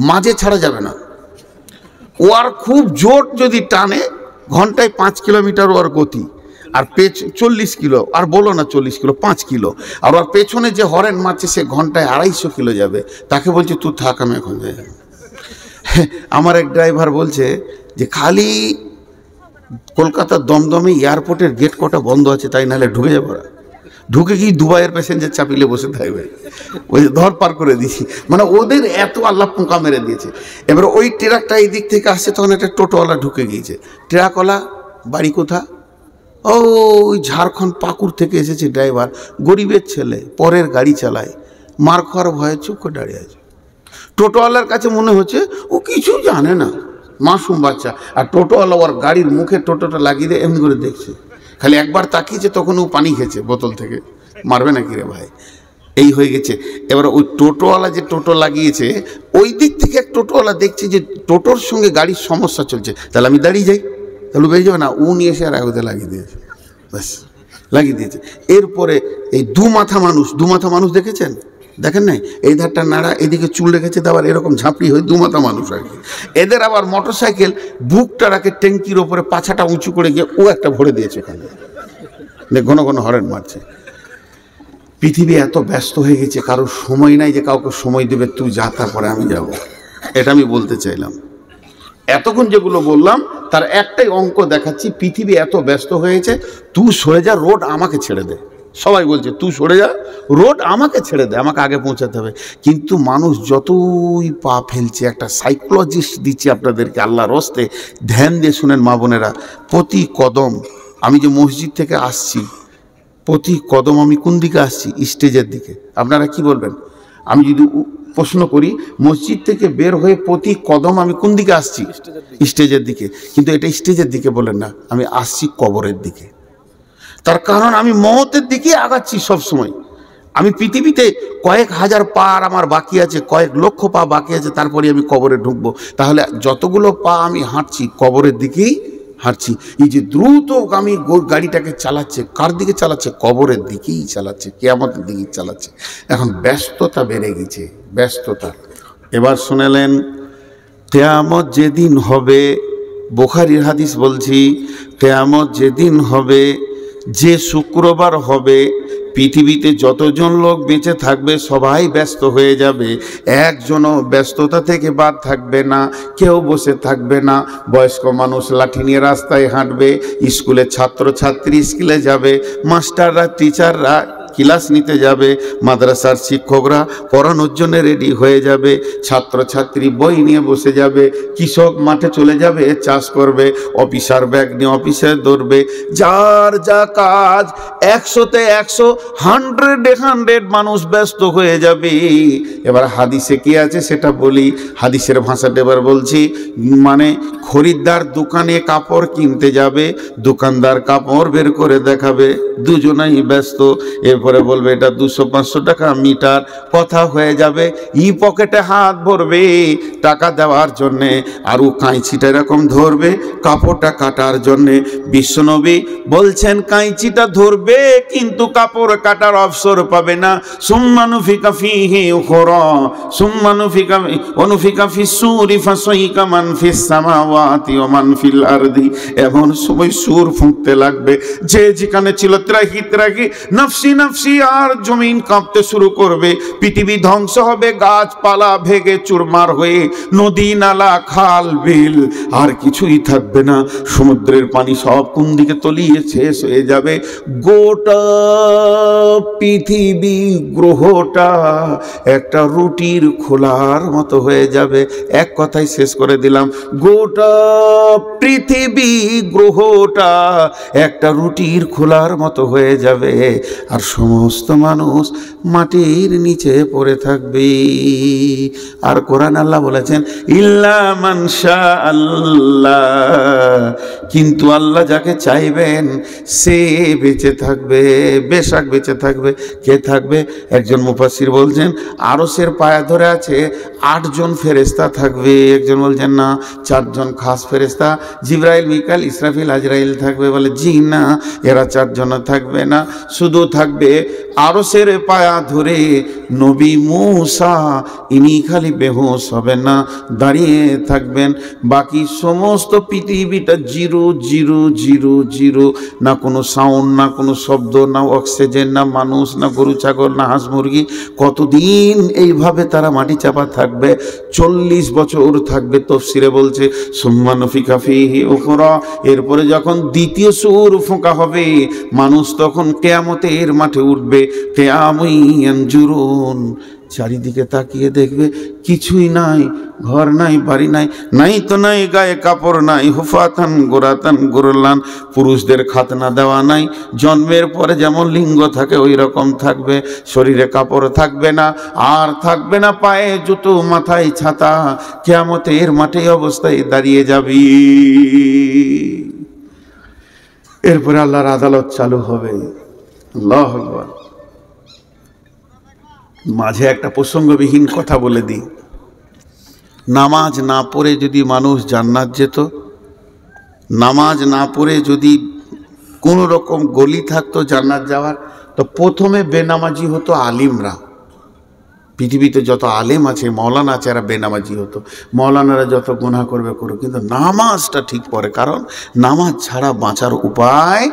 মাঝে ছাড়া যাবে না। ও আর খুব জোর যদি টানে, ঘন্টায় 5 কিলোমিটার ওর গতি, আর 40 কিলো, আর বলো না 40 কিলো, 5 কিলো। আর ওর পেছনে যে হরেন মারছে সে ঘন্টায় 250 কিলো যাবে। তাকে বলছে তুই থাক, আমি এখন যাই। আমার এক ড্রাইভার বলছে যে খালি কলকাতার দমদমে এয়ারপোর্টের গেট কটা বন্ধ আছে, তাই নাহলে ঢুকে যাবো। ঢুকে গিয়ে দুবাইয়ের প্যাসেঞ্জার চাপিলে বসে থাকবে, ওই ধর পার করে দিয়েছি। মানে ওদের এত আল্লাহ পোকা মেরে দিয়েছে। এবার ওই ট্রাকটা এই দিক থেকে আসছে, তখন একটা টোটোওয়ালা ঢুকে গিয়েছে। ট্রাকওয়ালা বাড়ি কোথা, ওই ঝাড়খণ্ড পাকুর থেকে এসেছে ড্রাইভার, গরিবের ছেলে, পরের গাড়ি চালায়, মার খাওয়ার ভয়ে চুপ করে দাঁড়িয়ে আছে। টোটোওয়ালার কাছে মনে হচ্ছে ও কিছু জানে না, মাসুম বাচ্চা। আর টোটোওয়ালা ওর গাড়ির মুখে টোটোটা লাগিয়ে দিয়ে এমনি করে দেখছে, খালি একবার তাকিয়েছে, তখন ও পানি খেয়েছে বোতল থেকে। মারবে নাকি রে ভাই? এই হয়ে গেছে। এবার ওই টোটোওয়ালা যে টোটো লাগিয়েছে, ওই দিক থেকে এক টোটোওয়ালা দেখছে যে টোটোর সঙ্গে গাড়ির সমস্যা চলছে, তাহলে আমি দাঁড়িয়ে যাই, তাহলে বেরিয়ে যাবে না। ও নিয়ে এসে আর আগে লাগিয়ে দিয়েছে, ব্যাস লাগিয়ে দিয়েছে। এরপরে এই দু মাথা মানুষ দেখেছেন? দেখেন নাই? এই ধারটা নাড়া, এদিকে চুল রেখেছে, আবার এরকম ঝাঁপড়ি হয়ে দু মাথা মানুষ আর কি। এদের আবার মোটর সাইকেল বুকটা রাখে ট্যাঙ্কির ওপরে, পাছাটা উঁচু করে গিয়ে ও একটা ভরে দিয়েছে ওখানে, ঘন ঘন হরেন মারছে। পৃথিবী এত ব্যস্ত হয়ে গেছে, কারোর সময় নাই যে কাউকে সময় দেবে, তুই যা তারপরে আমি যাব। এটা আমি বলতে চাইলাম। এতক্ষণ যেগুলো বললাম তার একটাই অঙ্ক দেখাচ্ছি। পৃথিবী এত ব্যস্ত হয়েছে, তুই সরে যা, রোড আমাকে ছেড়ে দে। সবাই বলছে তুই সরে যা, রোড আমাকে ছেড়ে দে, আমাকে আগে পৌঁছাতে হবে। কিন্তু মানুষ যতই পা ফেলছে, একটা সাইকোলজিস্ট দিচ্ছে আপনাদেরকে, আল্লাহর হস্তে ধ্যান দিয়ে শুনেন মা বোনেরা। প্রতি কদম, আমি যে মসজিদ থেকে আসছি, প্রতি কদম আমি কোন দিকে আসছি? স্টেজের দিকে। আপনারা কি বলবেন? আমি যদি প্রশ্ন করি, মসজিদ থেকে বের হয়ে প্রতি কদম আমি কোন দিকে আসছি? স্টেজের দিকে। কিন্তু এটা স্টেজের দিকে বলেন না, আমি আসছি কবরের দিকে। তার কারণ আমি মওতের দিকে আগাচ্ছি সব সময়। আমি পৃথিবীতে কয়েক হাজার পা আমার বাকি আছে, কয়েক লক্ষ পা বাকি আছে, তারপরে আমি কবরে ঢুকবো। তাহলে যতগুলো পা আমি হাঁটছি কবরের দিকেই হাঁটছি। এই যে দ্রুতগামী গাড়িটাকে চালাচ্ছে, কার দিকে চালাচ্ছে? কবরের দিকেই চালাচ্ছে, কিয়ামতের দিকেই চালাচ্ছে। এখন ব্যস্ততা বেড়ে গেছে, ব্যস্ততা। এবার শুনেলেন, কিয়ামত যেদিন হবে, বুখারীর হাদিস বলছি, কিয়ামত যেদিন হবে, যে শুক্রবার হবে, পৃথিবীতে যতজন লোক বেঁচে থাকবে সবাই ব্যস্ত হয়ে যাবে, একজনও ব্যস্ততা থেকে বাদ থাকবে না, কেউ বসে থাকবে না। বয়স্ক মানুষ লাঠি নিয়ে রাস্তায় হাঁটবে, স্কুলে ছাত্রছাত্রী স্কুলে যাবে, মাস্টাররা টিচাররা ক্লাস নিতে যাবে, মাদ্রাসার শিক্ষকরা পড়ানোর জন্য রেডি হয়ে যাবে, ছাত্রছাত্রী বই নিয়ে বসে যাবে, কৃষক মাঠে চলে যাবে চাষ করবে, অফিসার ব্যাগ নিয়ে অফিসে দৌড়বে। যার যা কাজ, 100-তে 100, 100-এ 100 মানুষ ব্যস্ত হয়ে যাবে। এবার হাদিসে কি আছে সেটা বলি, হাদিসের ভাষাটা এবার বলছি। মানে খরিদ্দার দোকানে কাপড় কিনতে যাবে, দোকানদার কাপড় বের করে দেখাবে, দুজনেই ব্যস্ত। এরপরে বলবে এটা 200-500 টাকা মিটার, কথা হয়ে যাবে। ই পকেটে হাত ভরবে টাকা দেওয়ার জন্যে, আর ও কাঁচিটা এরকম ধরবে কাপড়টা কাটার জন্যে। বিশ্বনবী বলছেন কাঁচিটা ধরবে কিন্তু কাপড় কাটার অবসর পাবে না। সুম্মা নুফিকা ফীহি উখরা, সুম্মা নুফিকা ফিস-সূরি ফাসাইকা মান ফিস সামাওয়াতি ওয়া মান ফিল আরদি। এমন সময় সুর ফুঁকতে লাগবে, যে যেখানে ছিল ত্রাহি ত্রাহি নফসি নফসি, আর জমিন কাঁপতে শুরু করবে। পৃথিবী ধ্বংস হবে, গাছপালা ভেঙে চুরমার হয়ে, নদী নালা খাল বিল আর কিছুই থাকবে না। সমুদ্রের পানি সব কোন দিকে তলিয়ে শেষ হয়ে যাবে। গোটা পৃথিবী গ্রহটা একটা রুটির খোলার মতো হয়ে যাবে। এক কথায় শেষ করে দিলাম, গোটা পৃথিবী গ্রহটা একটা রুটির খোলার মতো হয়ে যাবে, আর সমস্ত মানুষ মাটির নিচে পড়ে থাকবে। আর কোরআন আল্লাহ বলেছেন ইল্লা মান শাআল্লাহ, কিন্তু আল্লাহ যাকে চাইবেন সে বেঁচে থাকবে, বেশক বেঁচে থাকবে। কে থাকবে? একজন মুফাসসির বলছেন আরশের পায়া ধরে আছে 8 জন ফেরেশতা থাকবে, একজন বলছেন না 4 জন খাস ফেরেশতা, জিবরাইল, মিকাইল, ইসরাফিল, আজরাইল থাকবে। বলে জি না, এরা 4 জন থাকবে না, শুধু থাকবে আরশের পায়া ধরে নবী মূসা। ইনি খালি বেহুশ হবেন না, দাঁড়িয়ে থাকবেন। বাকি সমস্ত পৃথিবীটা জিরো জিরো জিরো জিরো, না কোনো সাউন্ড, না কোনো শব্দ, না অক্সিজেন, না মানুষ, না গরু ছাগল, না হাঁস মুরগি। কতদিন এইভাবে তারা মাটি চাপা থাকবে? 40 বছর থাকবে। তাফসীরে বলছে সুম্মা নুফিকা ফীহি উখরা, এরপরে যখন দ্বিতীয় সুর ফোঁকা হবে, মানুষ তখন কিয়ামতের মাঠে উঠবে। কিয়ামুন ইয়ানজুরুন, চারিদিকে তাকিয়ে দেখবে কিছুই নাই, ঘর নাই, বাড়ি নাই, নাই তো নাই গায়ে কাপড় নাই, হুফাতান গোরাতান গোরলান, পুরুষদের খাতনা দেওয়া নাই, জন্মের পরে যেমন লিঙ্গ থাকে ওই রকম থাকবে, শরীরে কাপড় থাকবে না, আর থাকবে না পায়ে জুতো, মাথায় ছাতা, কিয়ামতের মাঠে অবস্থায় দাঁড়িয়ে যাবি। এরপরে আল্লাহর আদালত চালু হবে। আল্লাহু আকবার। মাঝে একটা প্রসঙ্গবিহীন কথা বলে দিই, নামাজ না পড়ে যদি মানুষ জান্নাত যেত, নামাজ না পড়ে যদি কোনো রকম গলি থাকতো জান্নাত যাওয়ার, তো প্রথমে বেনামাজি হতো আলিমরা। পৃথিবীতে যত আলেম আছে, মৌলানা আছে, এরা বেনামাজি হতো। মৌলানারা যত গুনাহ করবে করুক, কিন্তু নামাজটা ঠিক পড়ে, কারণ নামাজ ছাড়া বাঁচার উপায়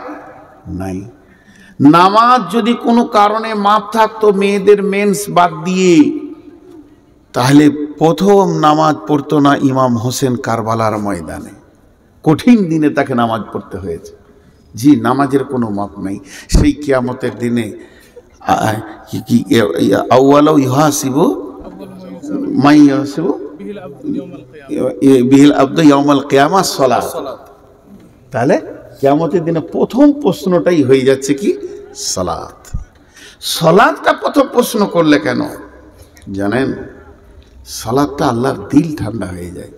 নাই। নামাজ যদি কোনো কারণে মাপ থাকতো, মেয়েদের মেন্স বাদ দিয়ে, তাহলে প্রথম নামাজ পড়তো না ইমাম হোসেন কারবালার ময়দানে। কঠিন দিনে তাকে নামাজ পড়তে হয়েছে। জি, নামাজের কোনো মাপ নাই। সেই কিয়ামতের দিনে আউয়ালাউ ইউহাসিবু মাই ইউহাসিবু বিহিল আবদু ইয়াউমাল কিয়ামাহ সালাত। তাহলে কিয়ামতের দিনে প্রথম প্রশ্নটাই হয়ে যাচ্ছে কি? সালাত। সালাতটা প্রথম প্রশ্ন করলে কেন জানেন? সালাতটা আল্লাহর দিল ঠান্ডা হয়ে যায়।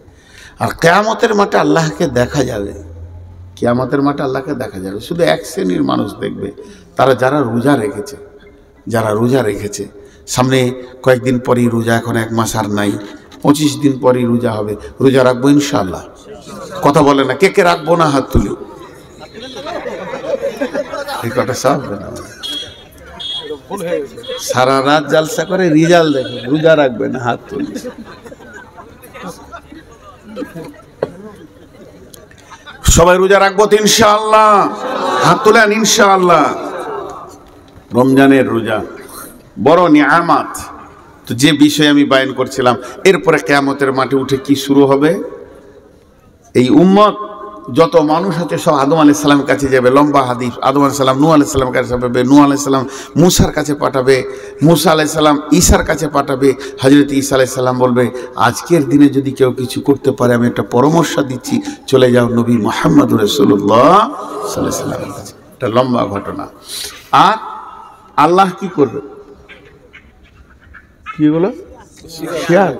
আর কিয়ামতের মাঠে আল্লাহকে দেখা যাবে। কিয়ামতের মাঠে আল্লাহকে দেখা যাবে। শুধু এক শ্রেণীর মানুষ দেখবে, তারা যারা রোজা রেখেছে, যারা রোজা রেখেছে। সামনে কয়েকদিন পরই রোজা, এখন 1 মাস আর নাই, 25 দিন পরই রোজা হবে। রোজা রাখবো ইনশাআল্লাহ। কথা বলে না, কে কে রাখবো না হাত তুলি। এই কটা সব সারা রাত জালসা করে রিজাল্ট দেখে, রোজা রাখবে না হাত তুলি। সবাই রোজা রাখবো তো ইনশাআল্লাহ, হাত তুলেন ইনশাআল্লাহ। রমজানের রোজা বড় নিয়ামত। তো যে বিষয়ে আমি বয়ান করছিলাম, এরপরে কিয়ামতের মাঠে উঠে কি শুরু হবে? এই উম্মত যত মানুষ আছে সব আদম আলাইহিস সালামের কাছে যাবে। লম্বা হাদিস। আদম আলাইহিস সালাম নূহ আলাইহিস সালামের কাছে যাবে, নূহ আলাইহিস সালাম মুসার কাছে পাঠাবে, মুসা আলাইহিস সালাম ঈসার কাছে পাঠাবে। হযরত ঈসা আলাইহিস সালাম বলবে, আজকের দিনে যদি কেউ কিছু করতে পারে আমি একটা পরামর্শ দিচ্ছি, চলে যাও নবী মুহাম্মদুর রাসূলুল্লাহ সাল্লাল্লাহু আলাইহি ওয়াসাল্লামের কাছে। এটা লম্বা ঘটনা। আর আল্লাহ কি করবে? কি বলো? শিয়াল।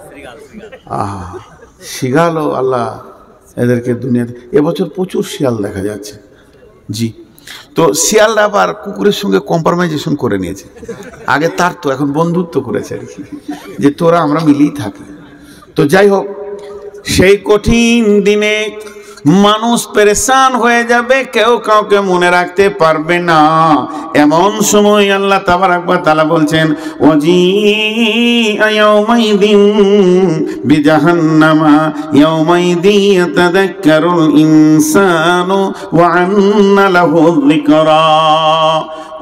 শিয়ালও আল্লাহ এদেরকে দুনিয়াতে, এবছর প্রচুর শিয়াল দেখা যাচ্ছে। জি, তো শিয়ালরা আবার কুকুরের সঙ্গে কম্প্রোমাইজেশন করে নিয়েছে। আগে তার তো, এখন বন্ধুত্ব করেছে আর কি, যে তোরা আমরা মিলেই থাকি। তো যাই হোক, সেই কঠিন দিনে মানুষ পেরেশান হয়ে যাবে, কেউ কাউকে মনে রাখতে পারবে না। এমন সময় আল্লাহ তাবারাক ওয়া তাআলা বলছেন, ওয়াজিআ ইয়াউমাইদিন বিজাহান্নামা ইয়াউমাইদি ইয়াতাযাক্কারুল ইনসানু ওয়া আন্না লাহু যিকরা।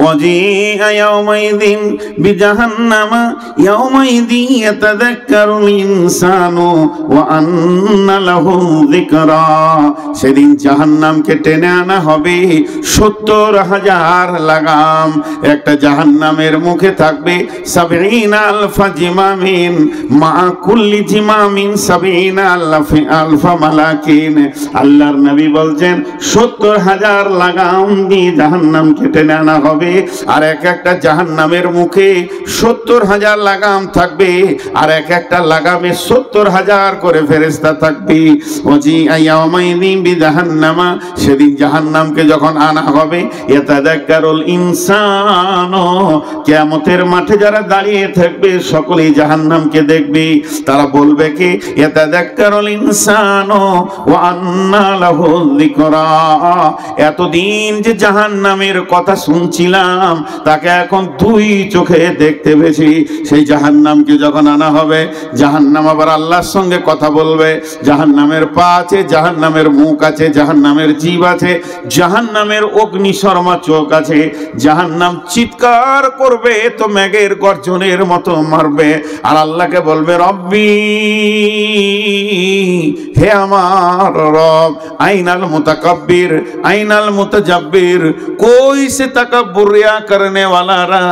ওয়াজিআ ইয়াউমাইদিন বিজাহান্নামা ইয়াউমাইদি ইয়াতাযাক্কারুল ইনসানু ওয়া আন্না লাহু যিকরা। সেদিন জাহান্নামকে টেনে আনা হবে 70,000 লাগাম। একটা জাহান্নামের মুখে থাকবে 70,000 জিমামিন, মা কুল্লি জিমামিন 70,000 মালাকিন। আল্লাহর নবী বলছেন 70,000 লাগাম দিয়ে জাহান্নামকে টেনে আনা হবে। আর এক একটা জাহান্নামের মুখে 70,000 লাগাম থাকবে, আর এক একটা লাগামে 70,000 করে ফেরেশতা থাকবে। ওয়াজিআ ইয়াউমাইদিন বিজাহান্নামা, সেদিন জাহান্নামকে যখন আনা হবে, ইয়াতাযাক্কারুল ইনসানু, কিয়ামতের মাঠে যারা দাঁড়িয়ে থাকবে সকলেই জাহান্নামকে দেখবে। তারা বলবে কি? ইয়াতাযাক্কারুল ইনসানু ওয়া আন্না লাহু যিকরা। এতদিন যে জাহান্নামের কথা শুনছিলাম, তাকে এখন 2 চোখে দেখতে পেয়েছি। সেই জাহান্নামকে যখন আনা হবে, জাহান্নাম আবার আল্লাহর সঙ্গে কথা বলবে। জাহান্নামের পা আছে, জাহান্নামের মুখ আছে, জাহান্নামের জিভ আছে, জাহান্নামের অগ্নিশর্মা চোখ আছে। জাহান্নাম চিৎকার করবে তো মেঘের গর্জনের মতো মারবে, আর আল্লাহকে বলবে, রব্বি, হে আমার রব, আইনাল মুতাকাব্বির, আইনাল মুতাজাব্বির, কই সে তাকাব্বুর রিয়া করনে ওয়ালারা,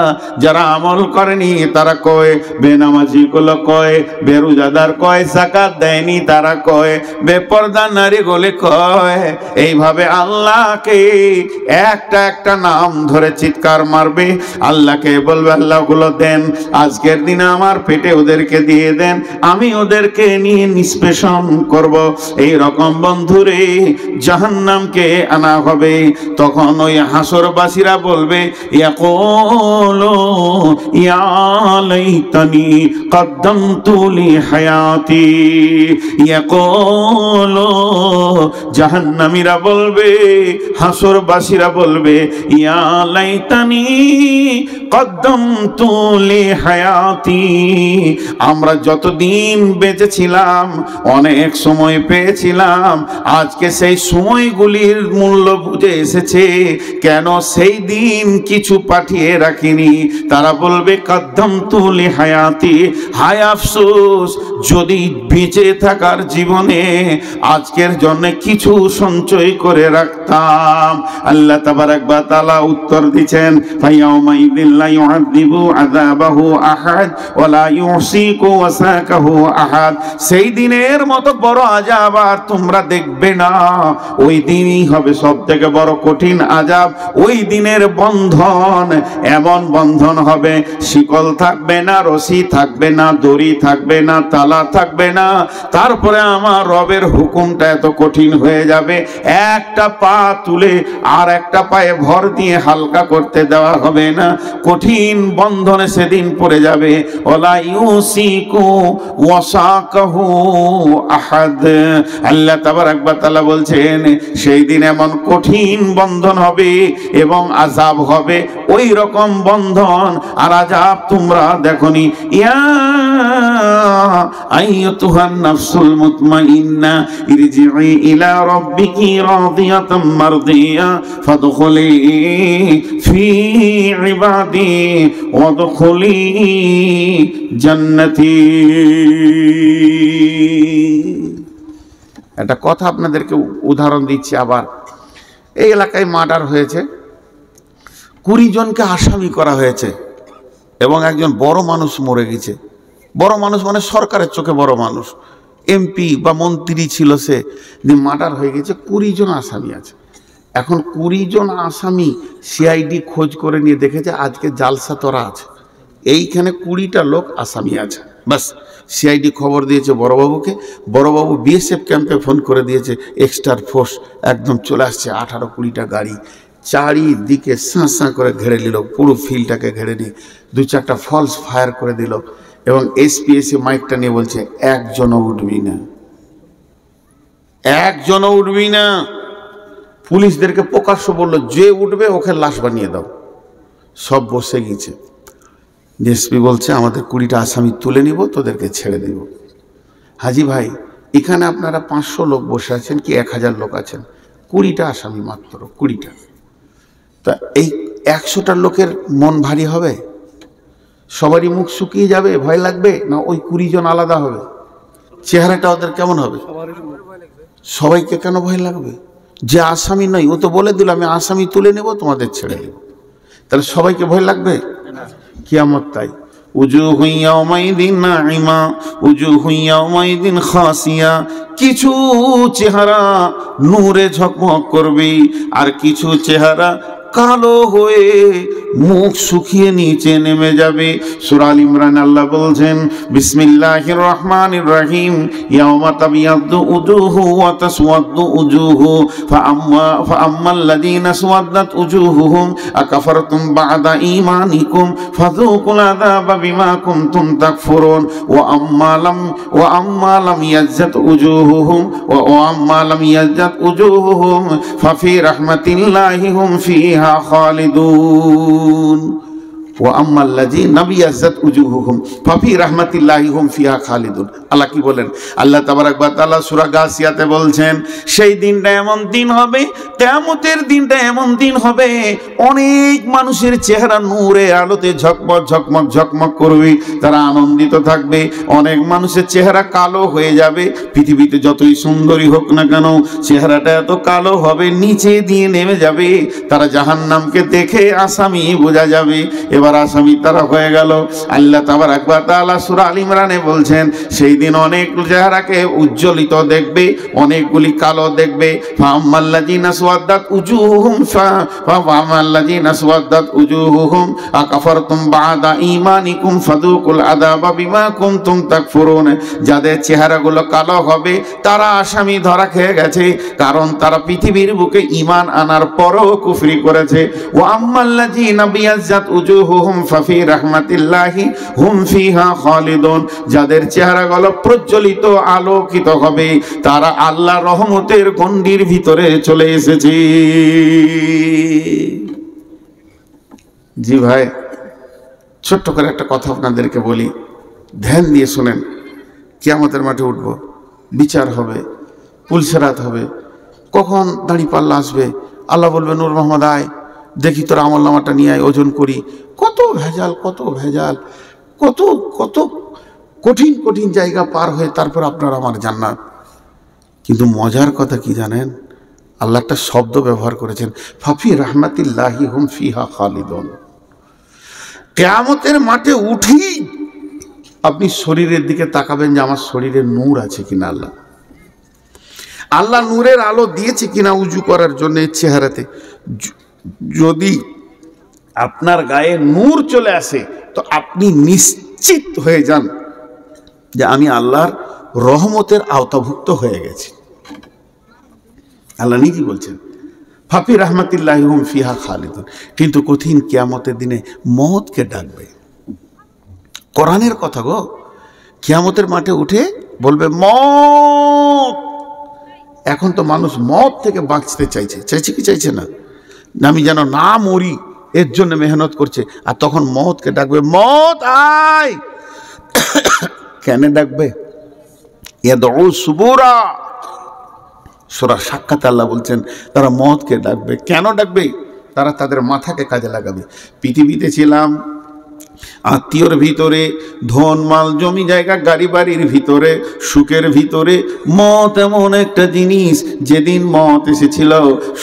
যারা আমল করেনি তারা কয়, বেনামাজি গুলো কয়, বেরোজাদার কয়, যাকাত দেয়নি তারা কয়, বেপরদা নারী গুলি কয়। এইভাবে আল্লাহকে একটা একটা নাম ধরে চিৎকার মারবে, আল্লাহকে বলবে আল্লাহ গুলো দেন, আজকের দিনে আমার পেটে ওদেরকে দিয়ে দেন, আমি ওদেরকে নিয়ে নিষ্পেষণ করব। এই রকম বন্ধুরে জাহান্নামকে আনা হবে। তখন ওই হাসরবাসীরা বলবে, ইয়াকুলু ইয়া লাইতানি কদ্দামতু লি হায়াতি। ইয়াকুলু, জাহান্নামীরা বলবে, হাসরবাসীরা বলবে, ইয়া লাইতানি কদ্দামতু লি হায়াতি। আমরা যতদিন বেঁচে ছিলাম অনেক সময় পেয়েছিলাম, আজকে সেই সময়গুলির মূল্য বুঝে এসেছে, কেন সেই দিন কিছু পাঠিয়ে রাখিনি। তারা বলবে কদ্দামতু লি হায়াতি, হায় আফসোস যদি বেঁচে থাকার জীবনে আজকের জন্য কিছু সঞ্চয় করে রাখতাম। আল্লাহ তাবারাক ওয়া তাআলা উত্তর দিচ্ছেন, ফায়াউমাইযিন লা ইউআযিবু আযাবাহু আহাদ ওয়া লা ইউসিকু ওয়াসাকাহু আহাদ। সেই দিনের মতো বড় আযাব আর তোমরা দেখবে না। ওই দিনই হবে সবথেকে বড় কঠিন আযাব। ওই দিনের বন্ধন এমন বন্ধন হবে, শিকল থাকবে না, রশি থাকবে না, দড়ি থাকবে না, তালা থাকবে না। তারপরে আমার রবের হুকুমটা এত কঠিন হয়ে যাবে, একটা পা তুলে আর একটা পায়ে ভর দিয়ে হালকা করতে দেওয়া হবে না। কঠিন বন্ধনে সেদিন পড়ে যাবে। ওয়ালা ইউসিকু ওয়াসাকাহু আহাদ। আল্লাহ তাবারাক ওয়া তাআলা বলছেন, সেই দিন এমন কঠিন বন্ধন হবে এবং আযাব হবে, ওই রকম বন্ধন আর আযাব তোমরা দেখনি। ইয়া আইয়াতুহান নাফসুল মুতমাইন্না ইরজিই ইলা রাব্বিকি রাদিয়াতাম মারদিয়া ফাদখুলি ফি ইবাদি ওয়াদখুলি জান্নাতি। একটা কথা আপনাদেরকে উদাহরণ দিচ্ছি। আবার এই এলাকায় মার্ডার হয়েছে, 20 জনকে আসামি করা হয়েছে এবং একজন বড় মানুষ মরে গেছে। বড় মানুষ মানে সরকারের চোখে বড় মানুষ, এমপি বা মন্ত্রী ছিল, সে মার্ডার হয়ে গেছে। 20 জন আসামি আছে। এখন 20 জন আসামি সিআইডি খোঁজ করে নিয়ে দেখেছে আজকে জালসা তোরা আছে, এইখানে 20টা লোক আসামি আছে। বাস সিআইডি খবর দিয়েছে বড়বাবুকে, বড়বাবু বিএসএফ ক্যাম্পে ফোন করে দিয়েছে, এক্সট্রা ফোর্স একদম চলে আসছে, 18-20টা গাড়ি চারিদিকে সাঁ সাঁ করে ঘেরে নিল, পুরো ফিল্ডটাকে ঘেরে নিয়ে 2-4টা ফলস ফায়ার করে দিল এবং এসপিএসি মাইকটা নিয়ে বলছে, একজনও উঠবি না, একজনও উঠবি না। পুলিশদেরকে প্রকাশ্য বলল, যে উঠবে ওকে লাশ বানিয়ে দাও। সব বসে গেছে। এসপি বলছে, আমাদের 20টা আসামি তুলে নিব, তোদেরকে ছেড়ে দিব। হাজি ভাই, এখানে আপনারা 500 লোক বসে আছেন কি 1000 লোক আছেন, 20টা আসামি মাত্র, 20টা। তা এই 100টা লোকের মন ভারী হবে? সবারই মুখ শুকিয়ে যাবে, ভয় লাগবে? না ওই 20 জন আলাদা হবে? চেহারাটা ওদের কেমন হবে? সবাইকে কেন ভয় লাগবে? যে আসামি নয় ও তো বলে দিল, আমি আসামি তুলে নেব, তোমাদের ছেড়ে দেব। তাহলে সবাইকে ভয় লাগবে? কিয়ামত তাই। উজুহু ইয়াওমাইদিন নাঈমা উজুহু ইয়াওমাইদিন খাসিয়া। কিছু চেহারা নূরে ঝকমক করবে আর কিছু চেহারা কালো হয়ে মুখ শুকিয়ে নিচে নেমে যাবে। সূরা আল ইমরান আল্লাহ বলছেন, বিসমিল্লাহির রহমানির রহিম, ইয়াওমা তাবিয়াদ্দু উজুহু ওয়া তাসওয়াদ্দু উজুহু ফাআম্মাল্লাযীনা সাওয়াদ্দাত উজুহুহুম আকাফারতুম বা'দা ঈমানিকুম ফাযূকুল আযাবা বিমা কুনতুম তাকফুরুন ওয়া আম্মা লাম ইয়াজ্জাত উজুহুহুম ওয়া আম্মা লাম ইয়াজ্জাত উজুহুহুম ফাফি রাহমাতিল্লাহি হুম ফিহা খালিদুন। ওয়া আম্মাল্লাযীনা বিয়াজ্জাত উজুহুহুম ফাফি রাহমাতিল্লাহি হুম ফিহা খালিদুন। আল্লাহ কি বলেন? আল্লাহ তাবারাক ওয়া তাআলা সূরা গাসিয়াতে বলছেন, সেই দিনটা এমন দিন হবে, কিয়ামতের দিনটা এমন দিন হবে, অনেক মানুষের চেহারা নূরে আলোতে ঝকমক ঝকমক ঝকমক করবে, তারা আনন্দিত থাকবে। অনেক মানুষের চেহারা কালো হয়ে যাবে, পৃথিবীতে যতই সুন্দরী হোক না কেন চেহারাটা এত কালো হবে, নিচে দিয়ে নেমে যাবে। তারা জাহান্নামকে দেখে আসামি বোঝা যাবে। এবার আসামি তারা হয়ে গেল। আল্লাহ তাবারাক ওয়া তাআলা সূরা আল ইমরানে বলছেন, সেই দিন অনেক চেহারাকে উজ্জ্বলিত দেখবে, অনেকগুলি কালো দেখবে। ফাআম্মাল্লাযীনা সুওয়াদ্দাত উজুহুহুম ফাআম্মাল্লাযীনা সুওয়াদ্দাত উজুহুহুম আকাফারতুম বা'দা ঈমানিকুম ফাযুকুল আযাবা বিমা কুনতুম তাকফুরুন। যাদের চেহারাগুলো কালো হবে তারা আসামি ধরা খেয়ে গেছে, কারণ তারা পৃথিবীর বুকে ঈমান আনার পরও কুফরি করেছে। ওয়া আম্মাল্লাযীনা বিয়াজ্জাত উজুহুহুম ফাফি রাহমাতিল্লাহি হুম ফিহা খালিদুন। যাদের চেহারাগুলো প্রজ্বলিত আলোকিত হবে তারা আল্লাহর রহমতের গণ্ডির ভিতরে চলে এসেছে। জি ভাই, ছোট্ট করে একটা কথা আপনাদেরকে বলি, ধ্যান দিয়ে শুনেন। কিয়ামতের মাঠে উঠব, বিচার হবে, পুলসেরাত হবে, কখন দাঁড়িপাল্লা আসবে, আল্লাহ বলবে নূর মোহাম্মদ আয় দেখি তোর আমলনামাটা নিয়ে আয়, ওজন করি। কত ভেজাল, কত ভেজাল, কত কত কঠিন কঠিন জায়গা পার হয়ে তারপর আপনার আমার জান্নাত। কিন্তু মজার কথা কি জানেন? আল্লাহ একটা শব্দ ব্যবহার করেছেন, ফাফি রাহমাতিল্লাহি হুম ফিহা খালিদুন। কিয়ামতের মাঠে উঠি আপনি শরীরের দিকে তাকাবেন যে আমার শরীরে নূর আছে কিনা, আল্লাহ নূরের আলো দিয়েছে কিনা উজু করার জন্য চেহারাতে। যদি আপনার গায়ে নূর চলে আসে তো আপনি নিশ্চিত হয়ে যান যে আমি আল্লাহর রহমতের আওতাভুক্ত হয়ে গেছি। আল্লাহ নিজেই বলছেন, ফাফি রাহমাতিল্লাহি হুম ফিহা খালিদুন। কিন্তু কঠিন কিয়ামতের দিনে মওতকে ডাকবে। কোরআনের কথা গো, কিয়ামতের মাঠে উঠে বলবে মওত। এখন তো মানুষ মওত থেকে বাঁচতে চাইছে, চাইছে কি চাইছে না? আমি যেন না মরি এর জন্য মেহনত করছে। আর তখন মওতকে ডাকবে, মওত আয়। কেন ডাকবে? ইয়াদউ সুবুরা। সূরা সাক্কাত আল্লাহ বলছেন তারা মওতকে ডাকবে। কেন ডাকবে? তারা তাদের মাথাকে কাজে লাগাবে। পৃথিবীতে ছিলাম আত্মীয়র ভিতরে, ধন মাল জমি জায়গা গাড়ি বাড়ির ভিতরে, সুখের ভিতরে। মত এমন একটা জিনিস, যেদিন মত এসেছিল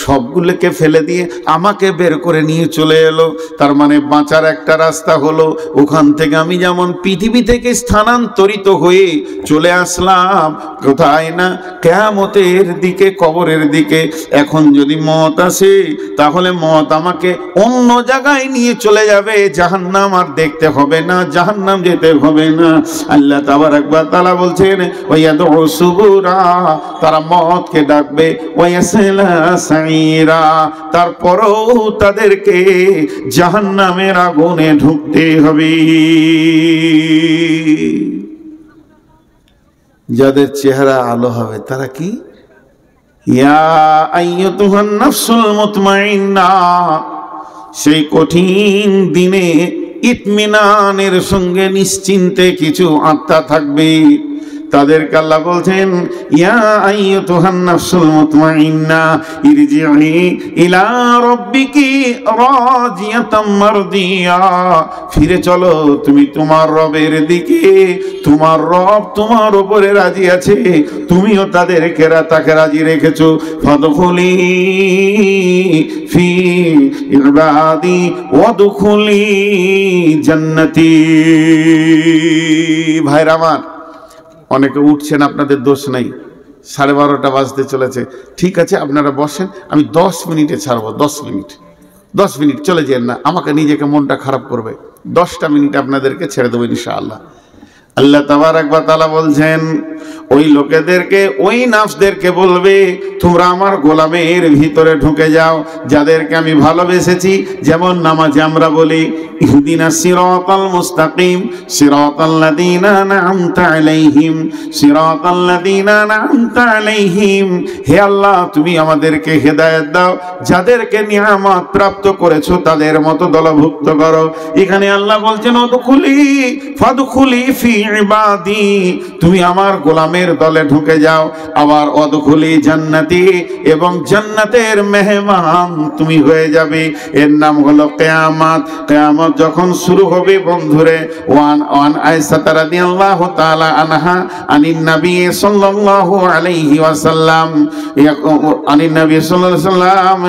সবগুলোকে ফেলে দিয়ে আমাকে বের করে নিয়ে চলে এলো। তার মানে বাঁচার একটা রাস্তা হলো। ওখান থেকে আমি যেমন পৃথিবী থেকে স্থানান্তরিত হয়ে চলে আসলাম কোথায় না, কিয়ামতের দিকে, কবরের দিকে। এখন যদি মত আসে তাহলে মত আমাকে অন্য জায়গায় নিয়ে চলে যাবে। জাহান্নাম আর দেখতে হবে না, জাহান্নাম যেতে হবে না। আল্লাহ তাবারাক ওয়া তাআলা বলছেন, ওয়ায়াদউ সুবুরা, তারা মওতকে ডাকবে, ওয়ায়াসলা সাইরা, তারপরও তাদেরকে জাহান্নামের আগুনে ঢুকতে হবে। যাদের চেহারা আলো হবে তারা কি? ইয়া আইয়াতুহান নাফসুল মুতমাইন্না। সেই কঠিন দিনে ইতমিনানের সঙ্গে নিশ্চিন্তে কিছু আত্মা থাকবে। তাদেরকে আল্লাহ বলছেন, ইয়া আইয়াতুহান নাফসুল মুতমাইন্না ইরজিই ইলা রাব্বিকি রাজিয়াতাম মারদিয়া। ফিরে চলো তুমি তোমার রবের দিকে। তোমার রব তোমার উপরে রাজি আছে, তুমিও তাকে রাজি রেখেছো। ফাদখুলি ফি ইবাদি ওয়াদখুলি জান্নাতি। ভাইরা আমার, অনেকে উঠছেন, আপনাদের দোষ নেই। 12:30 বাজতে চলেছে। ঠিক আছে, আপনারা বসেন, আমি 10 মিনিটে ছাড়বো। 10 মিনিট চলে যান না, আমাকে নিজেকে মনটা খারাপ করবে। 10টা মিনিট আপনাদেরকে ছেড়ে দেবো ইনশাআল্লাহ। আল্লাহ তাবারক ওয়া তাআলা বলছেন ওই লোকেদেরকে, ওই নাফসদেরকে বলবে তোমরা আমার গোলামের ভিতরে ঢুকে যাও, যাদেরকে আমি ভালোবেসেছি। যেমন নামাজে আমরা বলি ইহদিনাস সিরাতাল মুস্তাকিম সিরাতাল্লাযীনা আন'আমতা আলাইহিম সিরাতাল্লাযীনা আন'আমতা আলাইহিম, হে আল্লাহ তুমি আমাদেরকে হেদায়েত দাও, যাদেরকে নিয়ামত প্রাপ্ত করেছো তাদের মতো দলভুক্ত করো। এখানে আল্লাহ বলছেন ওদখুলি ফাদখুলি ফি ইবাদি, তুমি আমার গোলামের দলে ঢুকে যাও। আবার ওদখুলি জান্নাতি, এবং জান্নাতের মেহমান তুমি হয়ে যাবে। এর নাম হলো কিয়ামত। কিয়ামত যখন শুরু হবে বন্ধুরে, ওয়ান আয়েশা রাদিয়াল্লাহু তাআলা আনহা আনিন নবী সাল্লাল্লাহু আলাইহি ওয়াসাল্লাম আনিন নবী সাল্লাল্লাহু আলাইহি ওয়াসাল্লাম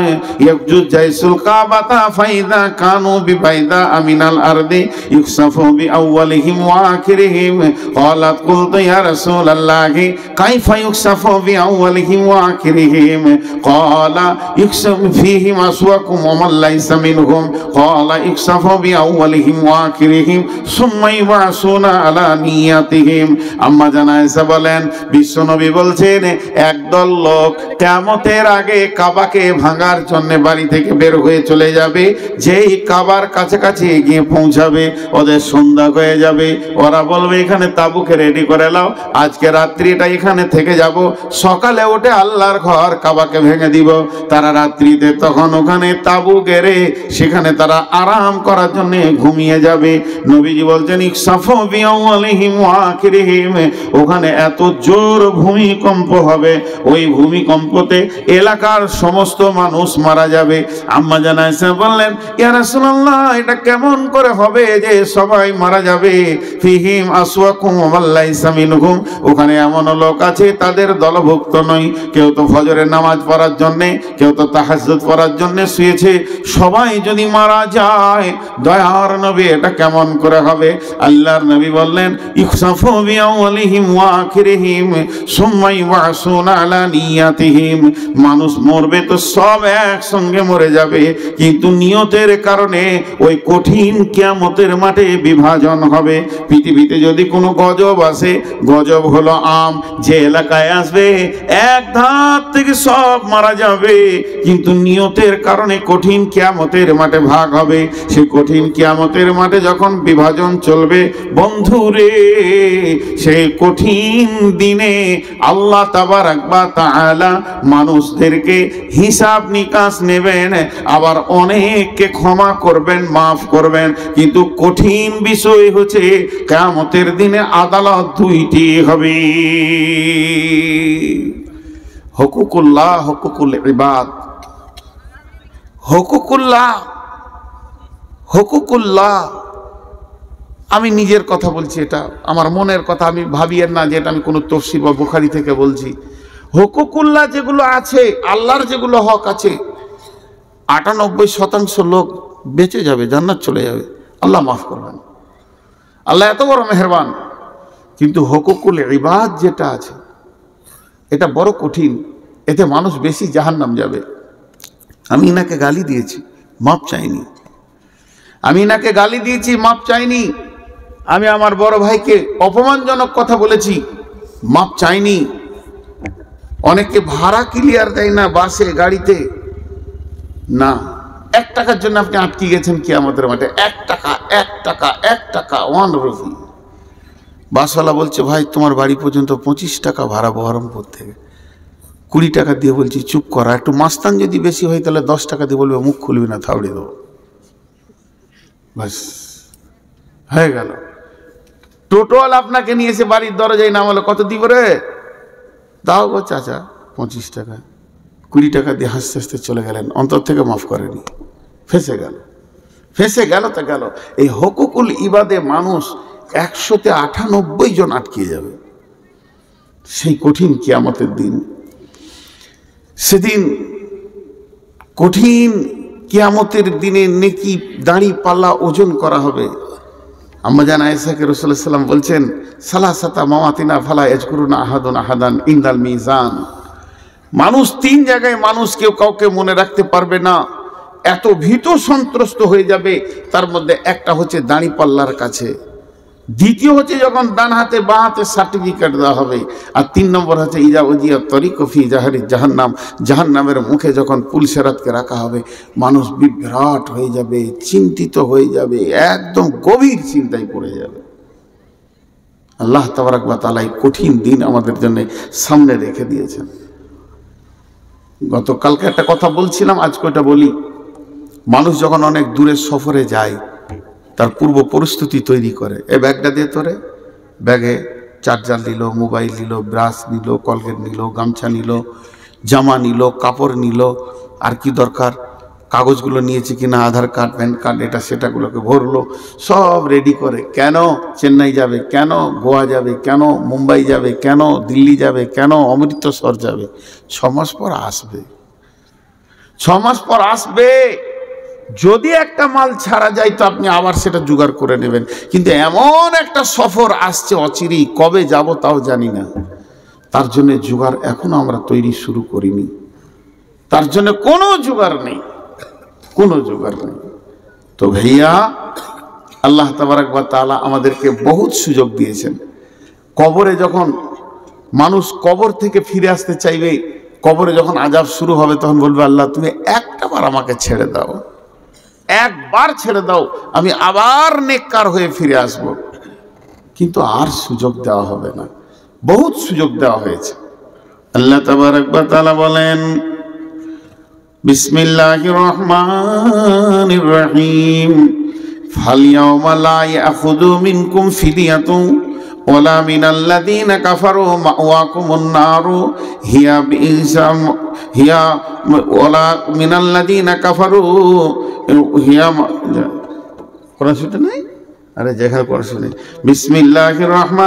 ইয়াজুজ জাইসুল কাবাতা ফাইদা কানু বিবাইদা আমিনাল আরদি ইউকসাফু বিআউয়ালিহিম ওয়া আখিরিহিম ক্বালাত কুলতু ইয়া রাসূলাল্লাহি কাইফা ইউকসাফু বিআউয়ালিহিম ওয়া আখিরিহিম ক্বালা ইউকসাফু ফীহিম আসওয়াকুম ওয়া মান লাইসা মিনহুম ক্বালা ইউকসাফু বিআউয়ালিহিম ওয়া আখিরিহিম সুম্মা ইউবাসুনা আলা নিয়াতিহিম। আম্মা জান আয়েশা বলেন বিশ্বনবী বলছেন একদল লোক কিয়ামতের আগে কাবাকে ভাঙার জন্য বাড়ি থেকে বের হয়ে চলে যাবে। যেই কাবার কাছাকাছি গিয়ে পৌঁছাবে ওদের সন্ধ্যা হয়ে যাবে। ওরা বলবে এখানে তাবুকে রেডি করে নাও, আজকে রাত্রিটা এখানে থেকে যাব, সকালে উঠে আল্লাহর ঘর কাবাকে ভেঙে দিব। তারা রাত্রিতে তখন ওখানে তাবু গেড়ে সেখানে তারা আরাম করার জন্য ঘুমিয়ে যাবে। নবীজি বলছেন ইকসাফু বিআউয়ালিহিম ওয়া আখিরিহিম, ওখানে এত জোর ভূমিকম্প হবে, ওই ভূমিকম্পতে এলাকার সমস্ত মানুষ মারা যাবে। আম্মা জান আয়েশা বললেন ইয়া রাসূলুল্লাহ এটা কেমন করে হবে যে সবাই মারা যাবে? ফিহিম আসওয়াকুম ওয়া মান লাইসা মিনহুম, ওখানে এমন লোক আছে তাদের দলভুক্ত নয়। কেউ তো ফজরের নামাজ পড়ার জন্য, কেউ তো তাহাজ্জুদ পড়ার জন্য শুয়েছে, সবাই যদি মারা যায় দয়ার নবী এটা কেমন করে হবে? আল্লাহর নবী বললেন ইখসাফু বিআউয়ালিহিম ওয়া আখিরিহিম সুম্মা ইউবাসুনা আলা নিয়াতিহিম, মানুষ মরবে তো সব একসঙ্গে মরে যাবে, কিন্তু নিয়তের কারণে ওই কঠিন কিয়ামতের মাঠে বিভাজন হবে। পৃথিবীতে যদি কোনো গজব আসে, গজব হলো আম, যে এলাকায় আসবে এক ধার থেকে সব মারা যাবে, কিন্তু নিয়তের কারণে কঠিন কিয়ামতের মাঠে ভাগ হবে। সেই কঠিন কিয়ামতের মাঠে যখন বিভাজন চলবে বন্ধুরে, সেই কঠিন দিনে আল্লাহ তাবারক ওয়া তাআলা মানুষদেরকে হিসাব নিকাশ নেবেন, আবার অনেককে ক্ষমা করবেন, মাফ করবেন। কিন্তু কঠিন বিষয় হচ্ছে কিয়ামতের দিনে আদালত দুইটি হবে, হুকুকুল্লাহ হুকুকুল ইবাদ। হুকুকুল্লাহ হুকুকুল্লাহ, আমি নিজের কথা বলছি, এটা আমার মনের কথা, আমি ভাবিয়েন না যে এটা আমি কোনো তফসির বা বুখারী থেকে বলছি। হুকুকুল্লাহ যেগুলো আছে, আল্লাহর যেগুলো হক আছে, 98% লোক বেঁচে যাবে, জান্নাত চলে যাবে, আল্লাহ মাফ করবেন, আল্লাহ এত বড় মেহেরবান। কিন্তু হুকুকুল ইবাদ যেটা আছে এটা বড় কঠিন, এতে মানুষ বেশি জাহান্নাম যাবে। আমি ইনাকে গালি দিয়েছি, মাপ চাইনি, আমি ইনাকে গালি দিয়েছি, মাপ চাইনি, আমি আমার বড় ভাইকে অপমানজনক কথা বলেছি, মাপ চাইনি। অনেকে ভাড়া ক্লিয়ার দেয় না বাসে গাড়িতে, না 1 টাকার জন্য আপনি আটকে গেছেন কিয়ামতের মাঠে। 1 টাকা 1 টাকা 1 টাকা 1 রুপি। বাসওয়ালা বলছে ভাই তোমার বাড়ি পর্যন্ত 25 টাকা ভাড়া বহরমপুর থেকে, 20 টাকা দিয়ে বলছি চুপ করা, একটু মাস্তান যদি বেশি হয় তাহলে 10 টাকা দিয়ে বলবে মুখ খুলবি না, থাবড়ে দেবো, বাস হয়ে গেল। টোটোয়াল আপনাকে নিয়ে এসে বাড়ির দরজায় নামালো, কত দিব রে? দাও গো চাচা 25 টাকা। 20 টাকা দিয়ে হাসতে হাসতে চলে গেলেন, অন্তর থেকে মাফ করেনি, ফেঁসে গেল, ফেঁসে গেল তো গেল। এই হুকুকুল ইবাদে মানুষ 100তে 98 জন আটকে যাবে সেই কঠিন কিয়ামতের দিন। সেদিন কঠিন কিয়ামতের দিনে নেকি দাড়ি পাল্লা ওজন করা হবে। আম্মা জান আয়েশাকে রাসূলুল্লাহ সাল্লাল্লাহু আলাইহি ওয়াসাল্লাম বলছেন সালাসাতা মাওয়াতিনা ফালা ইয়াজকুরুনা আহাদুন আহাদান ইনদাল মিজান, মানুষ 3 জায়গায় মানুষ কেউ কাউকে মনে রাখতে পারবে না, এত ভীত সন্ত্রস্ত হয়ে যাবে। তার মধ্যে একটা হচ্ছে দাড়ি পাল্লার কাছে, দ্বিতীয় হচ্ছে যখন ডান হাতে বাঁ হাতে সার্টিফিকেট দেওয়া হবে। আর 3 নম্বর হচ্ছে ইজা উজিয়া তরিক ফি জাহারি জাহান্নাম, জাহান্নামের মুখে যখন পুলসেরাতকে রাখা হবে, মানুষ বিভ্রাট হয়ে যাবে, চিন্তিত হয়ে যাবে, একদম গভীর চিন্তায় পড়ে যাবে। আল্লাহ তাবারাক ওয়া তাআলা এই কঠিন দিন আমাদের জন্য সামনে রেখে দিয়েছেন। গতকালকে একটা কথা বলছিলাম, আজকে ওটা বলি। মানুষ যখন অনেক দূরের সফরে যায়, তার পূর্ব পরিস্থিতি তৈরি করে। এ ব্যাগটা দিয়ে তোরে, ব্যাগে চার্জার নিল, মোবাইল নিল, ব্রাশ নিল, কলগেট নিল, গামছা নিল, জামা নিল, কাপড় নিল, আর কি দরকার, কাগজগুলো নিয়েছে কিনা, আধার কার্ড, প্যান কার্ড, এটা সেটাগুলোকে ভরলো, সব রেডি করে। কেন চেন্নাই যাবে, কেন গোয়া যাবে, কেন মুম্বাই যাবে, কেন দিল্লি যাবে, কেন অমৃতসর যাবে। 6 মাস পর আসবে, 6 মাস পর আসবে। যদি একটা মাল ছাড়া যায় তো আপনি আবার সেটা জোগাড় করে নেবেন, কিন্তু এমন একটা সফর আসছে অচিরেই, কবে যাব তাও জানি না। তার জন্য জোগাড় এখনো আমরা তৈরি শুরু করিনি, তার জন্য কোনো জোগাড় নেই, কোনো জোগাড় নেই। তো ভাইয়া, আল্লাহ তাবারাক ওয়া তাআলা আমাদেরকে বহুত সুযোগ দিয়েছেন। কবরে যখন মানুষ কবর থেকে ফিরে আসতে চাইবে, কবরে যখন আযাব শুরু হবে, তখন বলবে আল্লাহ তুমি একটাবার আমাকে ছেড়ে দাও, একবার ছেড়ে দাও, আমি আবার নেককার হয়ে ফিরে আসব। কিন্তু আর সুযোগ দেওয়া হবে না, বহুত সুযোগ দেওয়া হয়েছে। আল্লাহ তাবারাক ওয়া তাআলা বলেন, বিসমিল্লাহির রহমানির রহিম, ফালইয়াউমা লা ইয়াখুযু মিনকুম ফিদিয়াতুন ওয়ালা মিনাল্লাযীনা কাফারু মাওয়াকুমুন নারু হিয়া বিইসাম হিয়া ওয়ালা মিনাল্লাযীনা কাফারু হিয়া। কোরআন শুনতে নাই? আরে যেখানে কোরআন শুনে। বিসমিল্লাহির রহমান